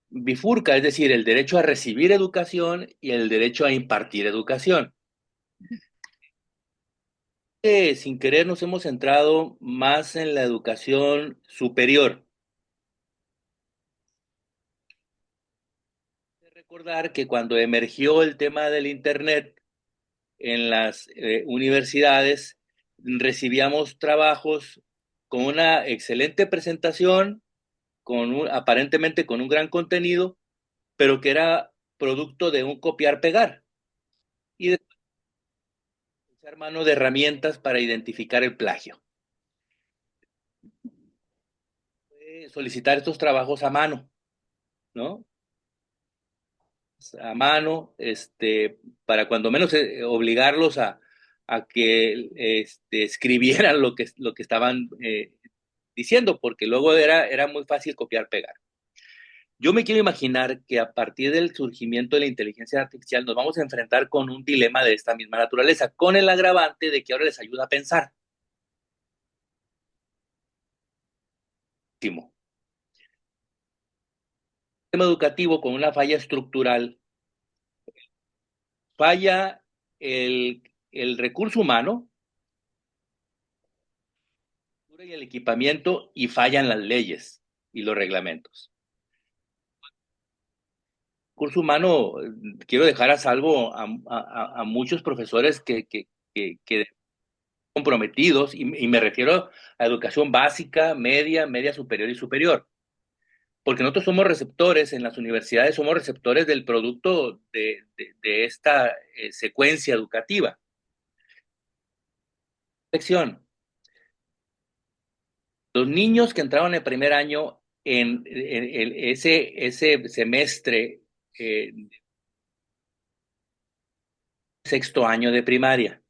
L: bifurca, es decir, el derecho a recibir educación y el derecho a impartir educación. Sin querer nos hemos centrado más en la educación superior. Recordar que cuando emergió el tema del Internet en las universidades, recibíamos trabajos con una excelente presentación, aparentemente con un gran contenido, pero que era producto de un copiar-pegar. Y Ser mano de herramientas para identificar el plagio. Solicitar estos trabajos a mano, ¿no? A mano, para cuando menos obligarlos a que escribieran lo que estaban diciendo, porque luego era muy fácil copiar-pegar. Yo me quiero imaginar que a partir del surgimiento de la inteligencia artificial nos vamos a enfrentar con un dilema de esta misma naturaleza, con el agravante de que ahora les ayuda a pensar. Sistema educativo con una falla estructural, falla el recurso humano y el equipamiento, y fallan las leyes y los reglamentos. Recurso humano, quiero dejar a salvo a muchos profesores que comprometidos, y me refiero a educación básica, media superior y superior. Porque nosotros somos receptores en las universidades, somos receptores del producto de esta secuencia educativa. Lección. Los niños que entraron el primer año en ese semestre, sexto año de primaria,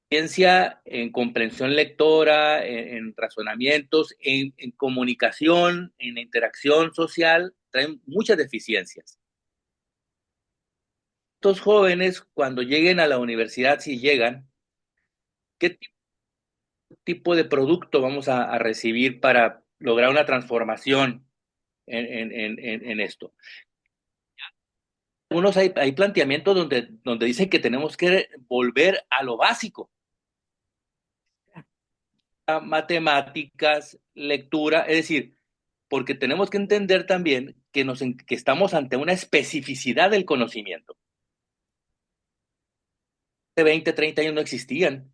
L: en comprensión lectora, en razonamientos, en comunicación, en interacción social, traen muchas deficiencias. Estos jóvenes, cuando lleguen a la universidad, si llegan, ¿qué tipo de producto vamos a recibir para lograr una transformación en esto? Algunos hay planteamientos donde dicen que tenemos que volver a lo básico. Matemáticas, lectura, es decir, porque tenemos que entender también que estamos ante una especificidad del conocimiento. Hace 20, 30 años no existían.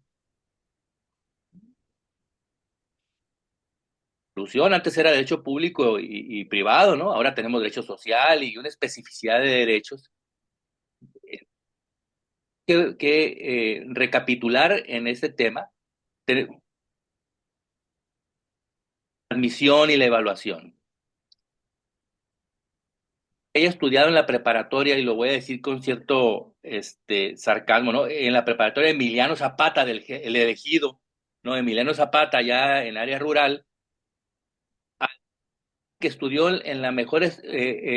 L: Antes era derecho público y privado, ¿no? Ahora tenemos derecho social y una especificidad de derechos. Que recapitular en este tema, la admisión y la evaluación. He estudiado en la preparatoria, y lo voy a decir con cierto sarcasmo, ¿no? En la preparatoria Emiliano Zapata, el elegido, ¿no? Emiliano Zapata, allá en área rural, que estudió en la mejor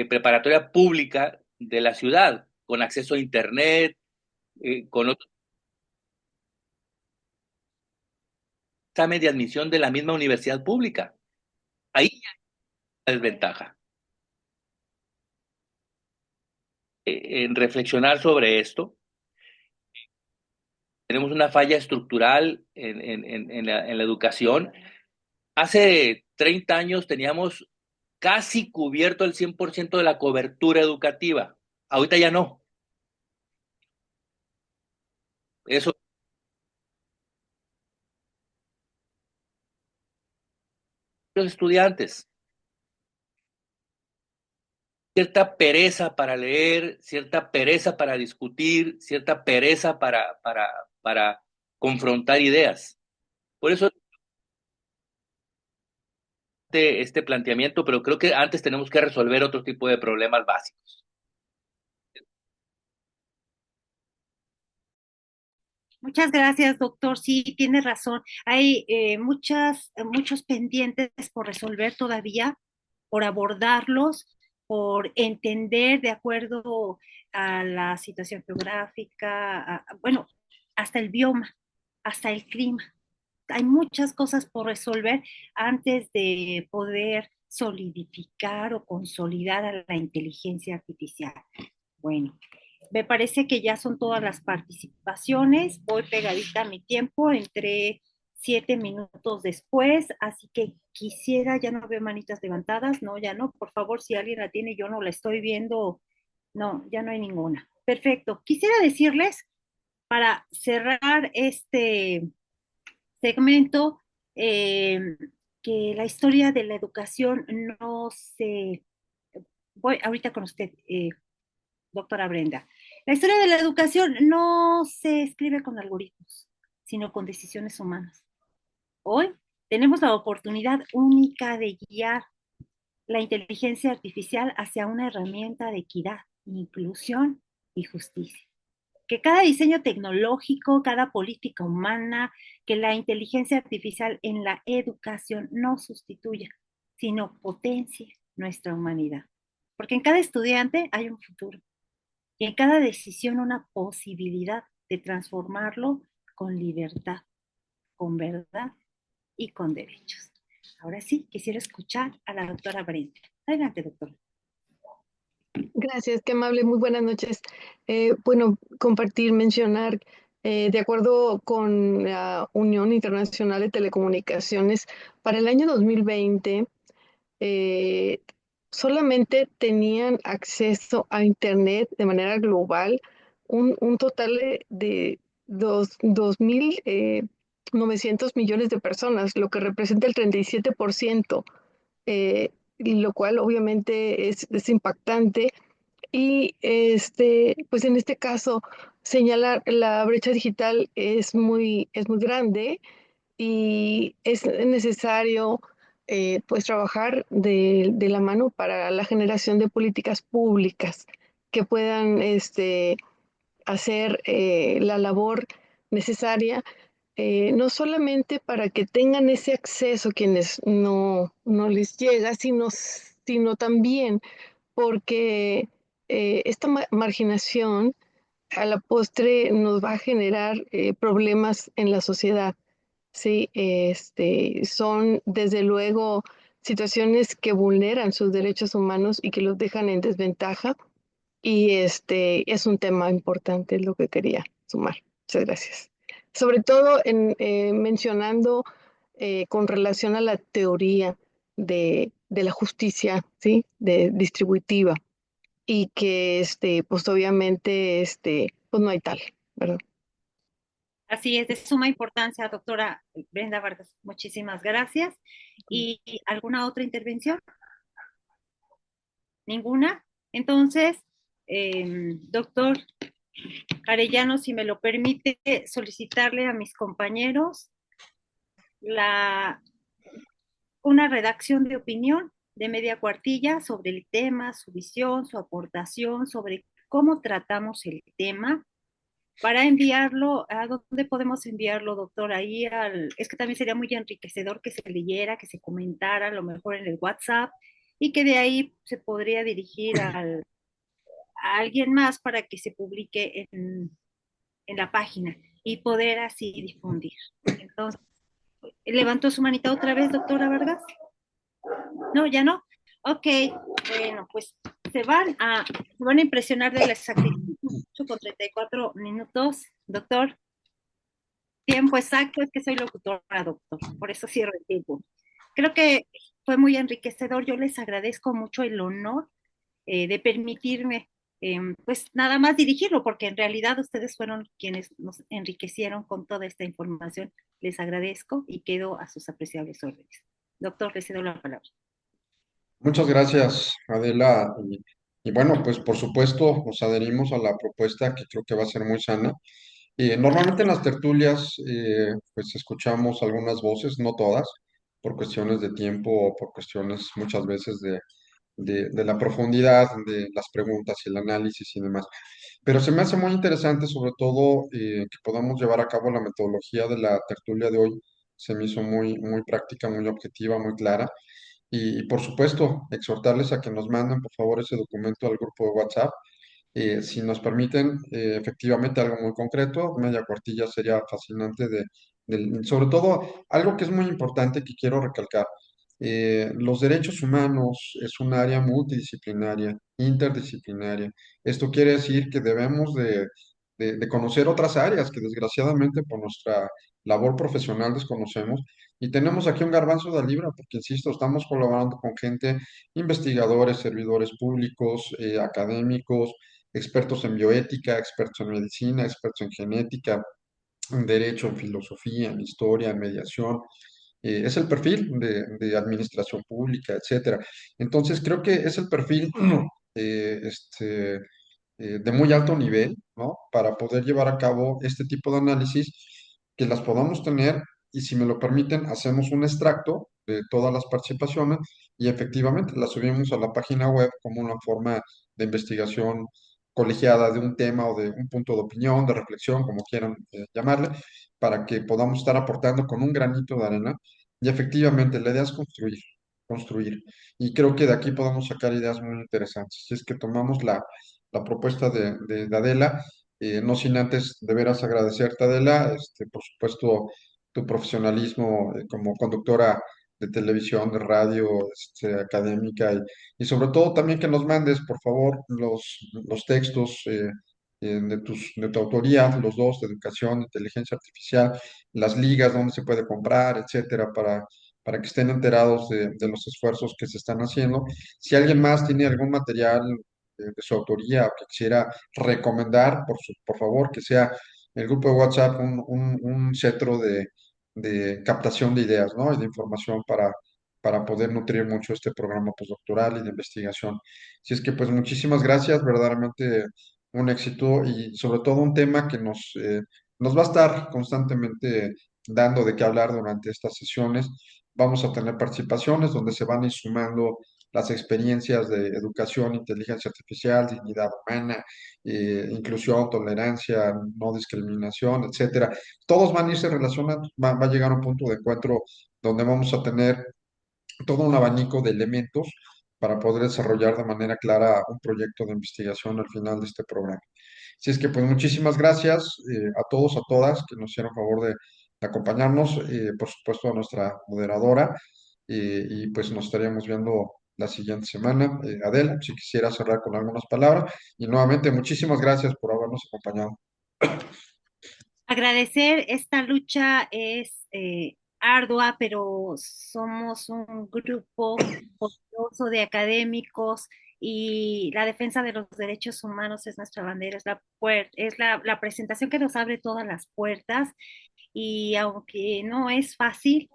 L: preparatoria pública de la ciudad, con acceso a internet, con otro examen de admisión de la misma universidad pública. Ahí ya hay una desventaja. En reflexionar sobre esto, tenemos una falla estructural en la educación. Hace 30 años teníamos casi cubierto el 100% de la cobertura educativa. Ahorita ya no. Eso. Los estudiantes. Cierta pereza para leer, cierta pereza para discutir, cierta pereza para confrontar ideas. Por eso este planteamiento, pero creo que antes tenemos que resolver otro tipo de problemas básicos.
B: Muchas gracias, doctor. Sí, tiene razón. Hay muchos pendientes por resolver todavía, por abordarlos, por entender de acuerdo a la situación geográfica, bueno, hasta el bioma, hasta el clima. Hay muchas cosas por resolver antes de poder solidificar o consolidar a la inteligencia artificial. Bueno, me parece que ya son todas las participaciones. Voy pegadita a mi tiempo, entré 7 minutos después, así que quisiera, ya no veo manitas levantadas, no, ya no, por favor, si alguien la tiene, yo no la estoy viendo, no, ya no hay ninguna. Perfecto. Quisiera decirles, para cerrar este segmento, que la historia de la educación no se... Voy ahorita con usted, doctora Brenda. La historia de la educación no se escribe con algoritmos, sino con decisiones humanas. Hoy tenemos la oportunidad única de guiar la inteligencia artificial hacia una herramienta de equidad, inclusión y justicia. Que cada diseño tecnológico, cada política humana, que la inteligencia artificial en la educación no sustituya, sino potencie nuestra humanidad. Porque en cada estudiante hay un futuro y en cada decisión una posibilidad de transformarlo con libertad, con verdad y con derechos. Ahora sí, quisiera escuchar a la doctora Brenda. Adelante, doctora.
M: Gracias, qué amable, muy buenas noches. Bueno, compartir, mencionar, de acuerdo con la Unión Internacional de Telecomunicaciones, para el año 2020, solamente tenían acceso a Internet de manera global un total de 2.900 millones de personas, lo que representa el 37%, y lo cual obviamente es impactante. Y pues en este caso, señalar la brecha digital es muy grande y es necesario pues trabajar de la mano para la generación de políticas públicas que puedan hacer la labor necesaria, no solamente para que tengan ese acceso quienes no les llega, sino también porque esta marginación a la postre nos va a generar problemas en la sociedad. Sí, son desde luego situaciones que vulneran sus derechos humanos y que los dejan en desventaja. Y es un tema importante, es lo que quería sumar. Muchas gracias. Sobre todo mencionando con relación a la teoría de la justicia, ¿sí? Distributiva y que pues obviamente pues no hay tal, ¿verdad?
B: Así es, de suma importancia, doctora Brenda Vargas. Muchísimas gracias. ¿Y alguna otra intervención? ¿Ninguna? Entonces, doctor Arellano, si me lo permite, solicitarle a mis compañeros una redacción de opinión de media cuartilla sobre el tema, su visión, su aportación, sobre cómo tratamos el tema, para enviarlo. ¿A dónde podemos enviarlo, doctor? Ahí es que también sería muy enriquecedor que se leyera, que se comentara, a lo mejor en el WhatsApp, y que de ahí se podría dirigir a alguien más para que se publique en la página y poder así difundir. Entonces, ¿levantó su manita otra vez, doctora Vargas? No, ya no. Ok, bueno, pues se van a impresionar de la exactitud. 8:34. Doctor. Tiempo exacto, es que soy locutora, doctor, por eso cierro el tiempo. Creo que fue muy enriquecedor. Yo les agradezco mucho el honor de permitirme, pues nada más dirigirlo, porque en realidad ustedes fueron quienes nos enriquecieron con toda esta información. Les agradezco y quedo a sus apreciables órdenes. Doctor, le cedo la palabra.
A: Muchas gracias, Adela. Y bueno, pues por supuesto nos adherimos a la propuesta que creo que va a ser muy sana. Normalmente en las tertulias, pues escuchamos algunas voces, no todas, por cuestiones de tiempo o por cuestiones muchas veces de la profundidad de las preguntas y el análisis y demás. Pero se me hace muy interesante, sobre todo, que podamos llevar a cabo la metodología de la tertulia de hoy. Se me hizo muy práctica, muy objetiva, muy clara. Y por supuesto, exhortarles a que nos manden, por favor, ese documento al grupo de WhatsApp. Si nos permiten, efectivamente, algo muy concreto, media cuartilla sería fascinante sobre todo, algo que es muy importante que quiero recalcar. Los derechos humanos es un área multidisciplinaria, interdisciplinaria. Esto quiere decir que debemos de conocer otras áreas que desgraciadamente por nuestra labor profesional desconocemos. Y tenemos aquí un garbanzo de libra, porque insisto, estamos colaborando con gente, investigadores, servidores públicos, académicos, expertos en bioética, expertos en medicina, expertos en genética, en derecho, en filosofía, en historia, en mediación. Es el perfil de administración pública, etcétera. Entonces, creo que es el perfil eh, este, de muy alto nivel, ¿no? Para poder llevar a cabo este tipo de análisis, que las podamos tener y si me lo permiten, hacemos un extracto de todas las participaciones y efectivamente las subimos a la página web como una forma de investigación colegiada de un tema o de un punto de opinión, de reflexión, como quieran llamarle, para que podamos estar aportando con un granito de arena. Y efectivamente, la idea es construir, construir. Y creo que de aquí podemos sacar ideas muy interesantes. Si es que tomamos la propuesta de Adela, no sin antes de veras agradecerte, Adela, por supuesto, tu profesionalismo como conductora de televisión, de radio, académica y sobre todo también que nos mandes, por favor, los textos de tu autoría, los dos, de educación, inteligencia artificial, las ligas donde se puede comprar, etcétera, para que estén enterados de los esfuerzos que se están haciendo. Si alguien más tiene algún material de su autoría o que quisiera recomendar, por favor, que sea el grupo de WhatsApp un centro de captación de ideas, ¿no? Y de información para poder nutrir mucho este programa postdoctoral y de investigación. Así es que, pues, muchísimas gracias, verdaderamente un éxito y sobre todo un tema que nos va a estar constantemente dando de qué hablar durante estas sesiones. Vamos a tener participaciones donde se van a ir sumando las experiencias de educación, inteligencia artificial, dignidad humana, inclusión, tolerancia, no discriminación, etcétera. Todos van a irse relacionados, va a llegar un punto de encuentro donde vamos a tener todo un abanico de elementos para poder desarrollar de manera clara un proyecto de investigación al final de este programa. Así es que pues muchísimas gracias a todos, a todas que nos hicieron favor de acompañarnos, por supuesto a nuestra moderadora y pues nos estaríamos viendo la siguiente semana. Adela, si quisiera cerrar con algunas palabras y nuevamente muchísimas gracias por habernos acompañado.
B: Agradecer, esta lucha es ardua, pero somos un grupo poderoso de académicos y la defensa de los derechos humanos es nuestra bandera, es la presentación que nos abre todas las puertas y aunque no es fácil,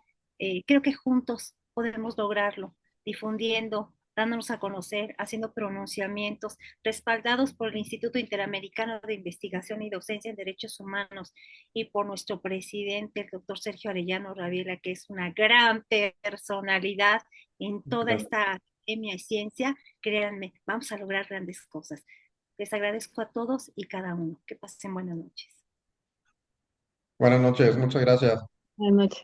B: creo que juntos podemos lograrlo, difundiendo, dándonos a conocer, haciendo pronunciamientos, respaldados por el Instituto Interamericano de Investigación y Docencia en Derechos Humanos y por nuestro presidente, el doctor Sergio Arellano Rabiela, que es una gran personalidad en toda esta academia y ciencia. Créanme, vamos a lograr grandes cosas. Les agradezco a todos y cada uno. Que pasen buenas noches.
A: Buenas noches, muchas gracias.
M: Buenas noches.